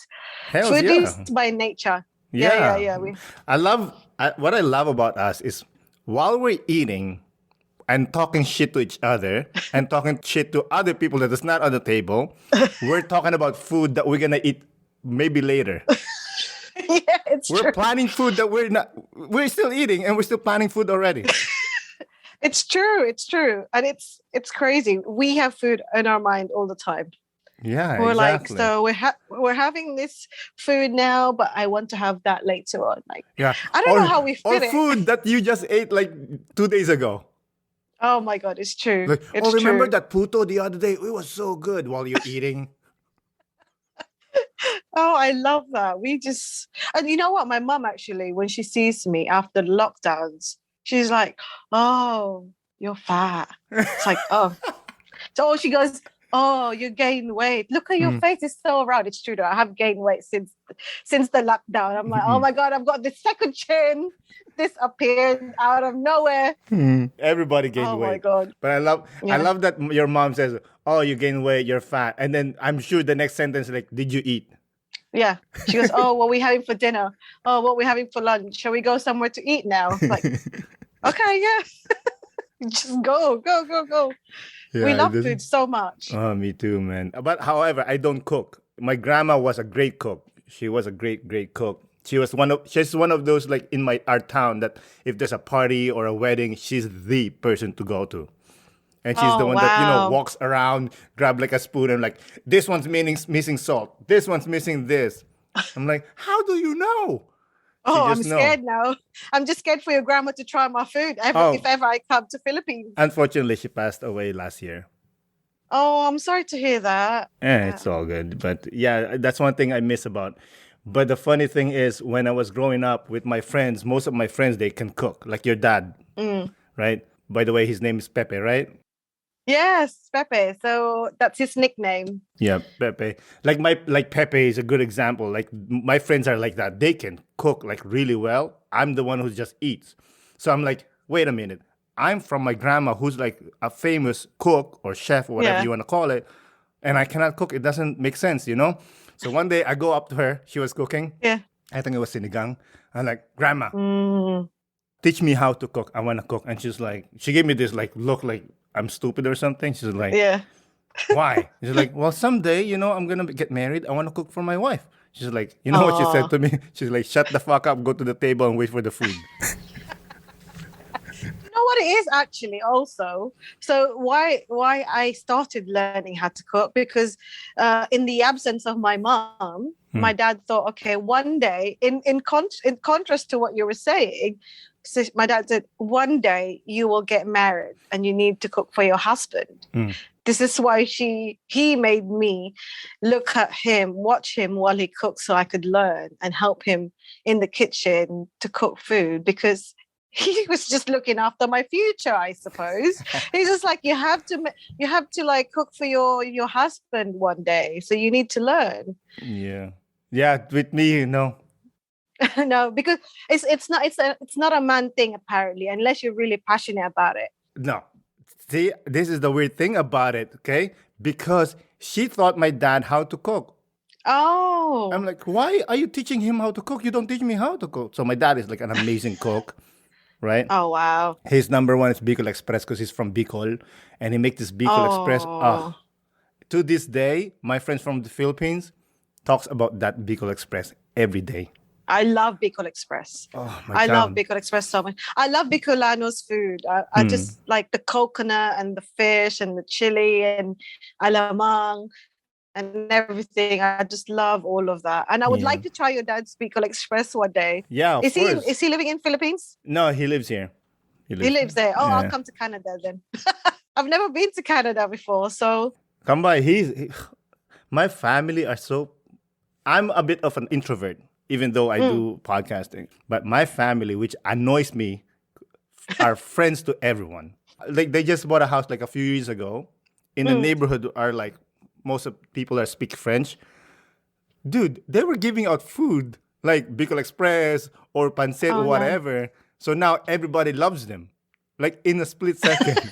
Hells Foodies by nature. Yeah. What I love about us is, while we're eating and talking shit to each other and talking shit to other people that is not on the table, we're talking about food that we're going to eat maybe later. Yeah, it's We're true. planning food that we're still eating, and we're still planning food already. It's true. And it's crazy. We have food in our mind all the time. Yeah, we're exactly. like, so we're having this food now, but I want to have that later on. Like, yeah, I don't know how we fit it. Or food that you just ate like 2 days ago. Oh my God, it's true. Like, it's remember true. that puto the other day? It was so good while you're eating. Oh, I love that. And you know what? My mum actually, when she sees me after the lockdowns, she's like, oh, you're fat. It's like, oh. So she goes, oh, you gained weight. Look at your face; it's so round. It's true though. I have gained weight since the lockdown. I'm like, oh my God, I've got this second chin. This appeared out of nowhere. Everybody gained weight. Oh my God! But I love that your mom says, "Oh, you gained weight. You're fat," and then I'm sure the next sentence like, "Did you eat?" Yeah. She goes, oh, what are we having for dinner? Oh, what are we having for lunch? Shall we go somewhere to eat now? Like, okay, yeah. Just go. We Yeah, love food so much. oh, me too, man. But however, I don't cook. My grandma was a great cook. She was a great cook. She's one of those like in our town that if there's a party or a wedding, she's the person to go to. And she's the Oh, one that, wow. walks around, grab like a spoon and like, this one's missing salt. This one's missing this. I'm like, how do you know? She Oh, I'm just know. scared now. I'm just scared for your grandma to try my food if ever I come to Philippines. Unfortunately, she passed away last year. Oh, I'm sorry to hear that. It's all good. But yeah, that's one thing I miss about. But the funny thing is, when I was growing up with my friends, most of my friends, they can cook, like your dad, right? By the way, his name is Pepe, right? Yes, Pepe. So that's his nickname. Yeah, Pepe. Like Pepe is a good example. Like my friends are like that. They can cook like really well. I'm the one who just eats. So I'm like, wait a minute. I'm from my grandma who's like a famous cook or chef or whatever you want to call it, and I cannot cook. It doesn't make sense, So one day I go up to her. She was cooking. Yeah. I think it was sinigang. I'm like, Grandma, teach me how to cook. I want to cook. And she's like, she gave me this like look like I'm stupid or something. She's like, Yeah. why? She's like, well, someday, I'm going to get married. I want to cook for my wife. She's like, you know what she said to me? She's like, shut the fuck up, go to the table and wait for the food. You know what it is actually also. So why I started learning how to cook because in the absence of my mom, my dad thought, okay, one day in contrast to what you were saying, so my dad said, one day you will get married and you need to cook for your husband. This is why he made me look at him, watch him while he cooks so I could learn and help him in the kitchen to cook food because he was just looking after my future, I suppose. He's just like, you have to like cook for your husband one day. So you need to learn. Yeah. Yeah, with me, No, because it's not a man thing apparently, unless you're really passionate about it. No. See, this is the weird thing about it, okay? Because she taught my dad how to cook. Oh. I'm like, why are you teaching him how to cook? You don't teach me how to cook. So my dad is like an amazing cook, right? Oh, wow. His number one is Bicol Express because he's from Bicol. And he makes this Bicol Express. To this day, my friends from the Philippines talks about that Bicol Express every day. I love Bicol Express. Oh, I love Bicol Express so much. I love Bicolano's food. I just like the coconut and the fish and the chili and alamang and everything. I just love all of that. And I would like to try your dad's Bicol Express one day. Yeah, of course. Is he living in Philippines? No, he lives here. He lives there. Oh, I'll come to Canada then. I've never been to Canada before, so come by. My family are so. I'm a bit of an introvert, even though I do podcasting. But my family, which annoys me, are friends to everyone. Like they just bought a house like a few years ago. In the neighborhood are like most of people that speak French. Dude, they were giving out food like Bicol Express or pancit or whatever. No. So now everybody loves them, like in a split second.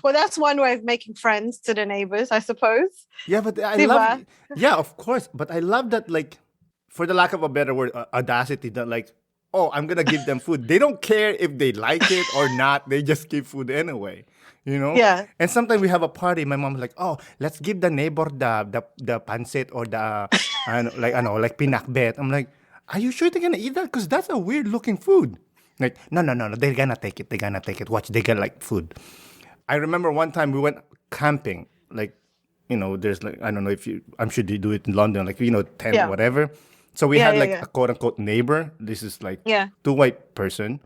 Well, that's one way of making friends to the neighbors, I suppose. Yeah, but I love. Yeah, of course. But I love that, like, for the lack of a better word, audacity. That like, oh, I'm gonna give them food. They don't care if they like it or not. They just give food anyway. Yeah. And sometimes we have a party. My mom's like, oh, let's give the neighbor the pancit or the like pinakbet. I'm like, are you sure they're gonna eat that? Because that's a weird looking food. Like, no. They're gonna take it. They're gonna take it. Watch, they get like food. I remember one time we went camping. Like, there's like, I don't know if I'm sure they do it in London. Like, tent whatever. So we had like a quote unquote neighbor. This is like two white person.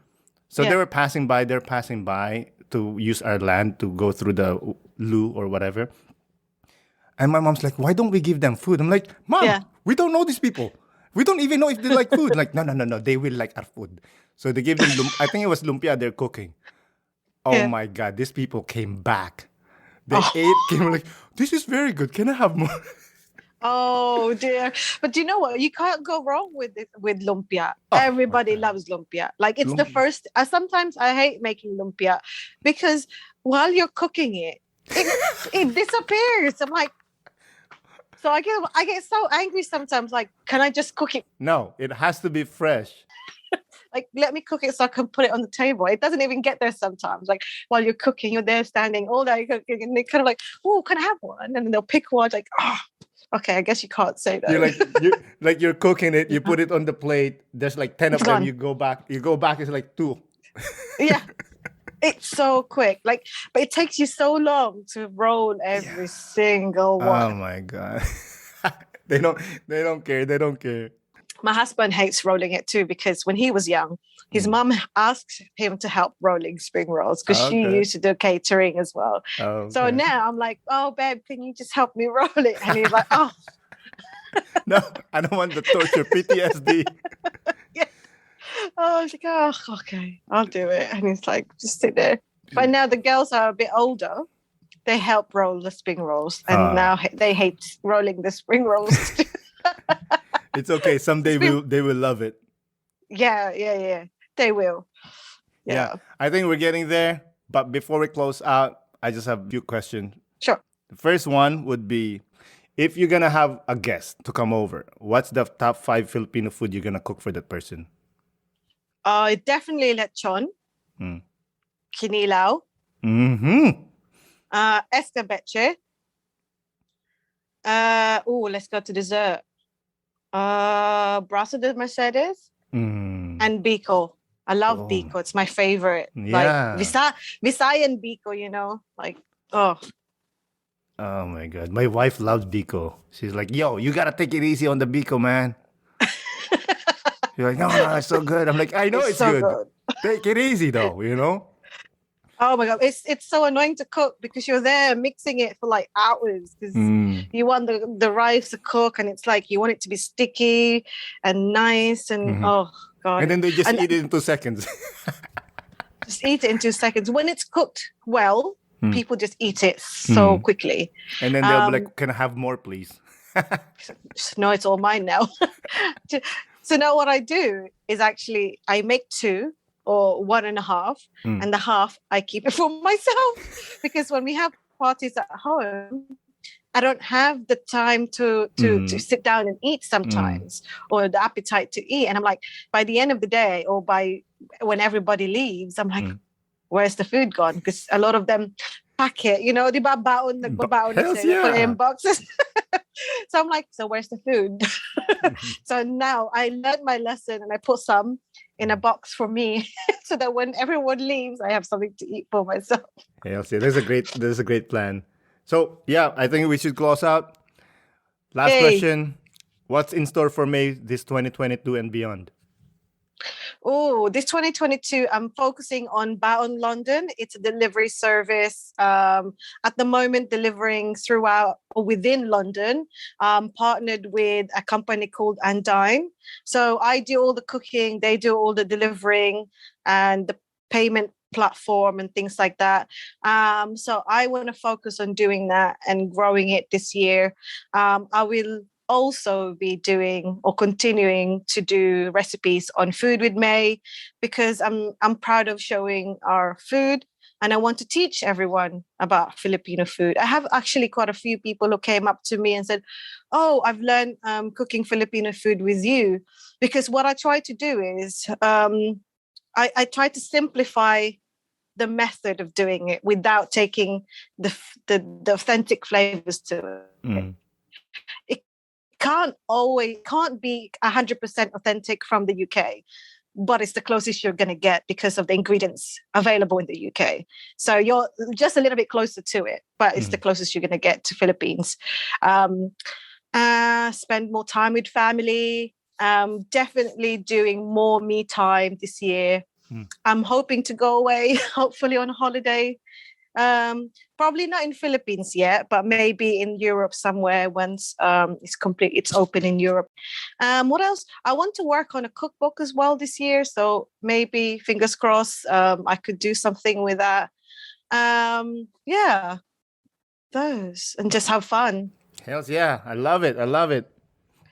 So they were passing by. They're passing by to use our land to go through the loo or whatever. And my mom's like, why don't we give them food? I'm like, Mom, we don't know these people. We don't even know if they like food. Like, no. They will like our food. So they gave them, I think it was lumpia they're cooking. Oh my God, these people came back. They came like, this is very good. Can I have more? Oh dear. But you know what? You can't go wrong with lumpia. Everybody loves lumpia. Like it's the first, sometimes I hate making lumpia because while you're cooking it disappears. I'm like, So I get so angry sometimes. Like, can I just cook it? No, it has to be fresh. Like, let me cook it so I can put it on the table. It doesn't even get there sometimes. Like, while you're cooking, you're there standing all day cooking, and they're kind of like, "Oh, can I have one?" And then they'll pick one. Like, oh, okay, I guess you can't say that. You're cooking it. You put it on the plate. There's like 10 of It's them. gone. You go back. It's like 2. Yeah, it's so quick. Like, but it takes you so long to roll every single one. Oh my God. They don't care. They don't care. My husband hates rolling it too, because when he was young, his mum asked him to help rolling spring rolls because she Okay. used to do catering as well. Okay. So now I'm like, "Oh, babe, can you just help me roll it?" And he's like, "Oh, No, I don't want the torture. PTSD. yeah." Oh, I was like, "Oh, okay, I'll do it." And he's like, "Just sit there." But now the girls are a bit older. They help roll the spring rolls, and now they hate rolling the spring rolls. It's okay. Someday they will love it. Yeah. They will. Yeah. I think we're getting there. But before we close out, I just have a few questions. Sure. The first one would be, if you're going to have a guest to come over, what's the top 5 Filipino food you're going to cook for that person? Definitely lechon, kinilaw, Mm-hmm. escabeche. Let's go to dessert. Brazo de Mercedes and biko. I love biko. It's my favorite. Yeah. Like Visayan biko, like, oh. Oh my God. My wife loves biko. She's like, yo, you got to take it easy on the biko, man. You're like, no, it's so good. I'm like, I know it's so good. Take it easy though, Oh my God, it's so annoying to cook because you're there mixing it for like hours because you want the rice to cook, and it's like you want it to be sticky and nice, and oh God. And then they just eat it in 2 seconds. Just eat it in 2 seconds. When it's cooked well, people just eat it so quickly. And then they'll be like, can I have more, please? No, it's all mine now. So now what I do is actually I make 2 or 1.5, and the half I keep it for myself, because when we have parties at home, I don't have the time to sit down and eat sometimes, or the appetite to eat. And I'm like, by the end of the day, or by when everybody leaves, I'm like, where's the food gone? Because a lot of them pack it, di ba baon, nagbabaon na sila, put it in boxes. So I'm like, so where's the food? So now I learned my lesson, and I put some in a box for me, so that when everyone leaves, I have something to eat for myself. Yeah, see, there's a great plan. So yeah, I think we should close out. Last question. What's in store for May this 2022 and beyond? Oh, this 2022, I'm focusing on Baon London. It's a delivery service. At the moment, delivering throughout or within London, partnered with a company called Untitled. So I do all the cooking, they do all the delivering and the payment platform and things like that. So I want to focus on doing that and growing it this year. I will also be doing or continuing to do recipes on Food with Mae, because I'm proud of showing our food, and I want to teach everyone about Filipino food. I have actually quite a few people who came up to me and said, "Oh, I've learned cooking Filipino food with you," because what I try to do is I try to simplify the method of doing it without taking the authentic flavors to it. It can't be 100% authentic from the UK, but it's the closest you're going to get because of the ingredients available in the UK. So you're just a little bit closer to it, but it's the closest you're going to get to Philippines. Spend more time with family. Definitely doing more me time this year. I'm hoping to go away, hopefully on holiday. Probably not in Philippines yet, but maybe in Europe somewhere once it's open in Europe. What else? I want to work on a cookbook as well this year, so maybe fingers crossed I could do something with that. Yeah, those, and just have fun. Hells yeah, I love it.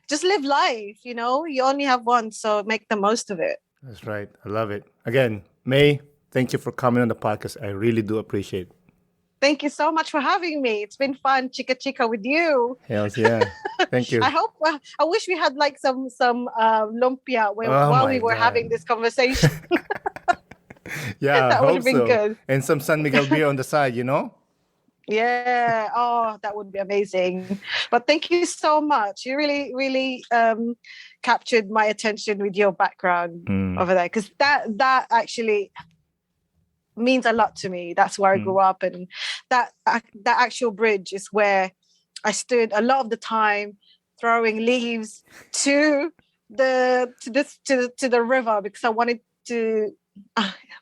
Just live life, you only have one, so make the most of it. That's right. I love it. Again, Mae, thank you for coming on the podcast. I really do appreciate it. Thank you so much for having me. It's been fun, chica with you. Hells yeah. Thank you. I wish we had like some lumpia Oh while my we were having God. this conversation. Yeah, I That would hope have been so. good. And some San Miguel beer on the side, you know? Yeah. Oh, that would be amazing. But thank you so much. You really, really captured my attention with your background over there, because that actually means a lot to me. That's where I grew up, and that actual bridge is where I stood a lot of the time, throwing leaves to the river, because I wanted to.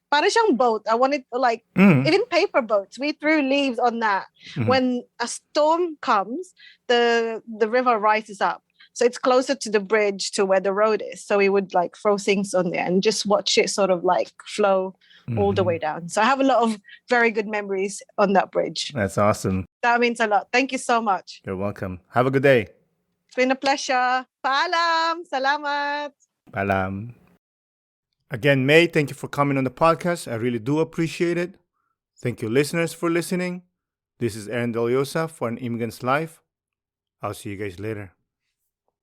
Para siyang boat. I wanted to, like, even paper boats. We threw leaves on that. When a storm comes, the river rises up. So it's closer to the bridge to where the road is. So we would like throw things on there and just watch it sort of like flow all the way down. So I have a lot of very good memories on that bridge. That's awesome. That means a lot. Thank you so much. You're welcome. Have a good day. It's been a pleasure. Paalam. Salamat. Paalam. Again, Mae, thank you for coming on the podcast. I really do appreciate it. Thank you, listeners, for listening. This is Aaron Deliosa for An Immigrant's Life. I'll see you guys later.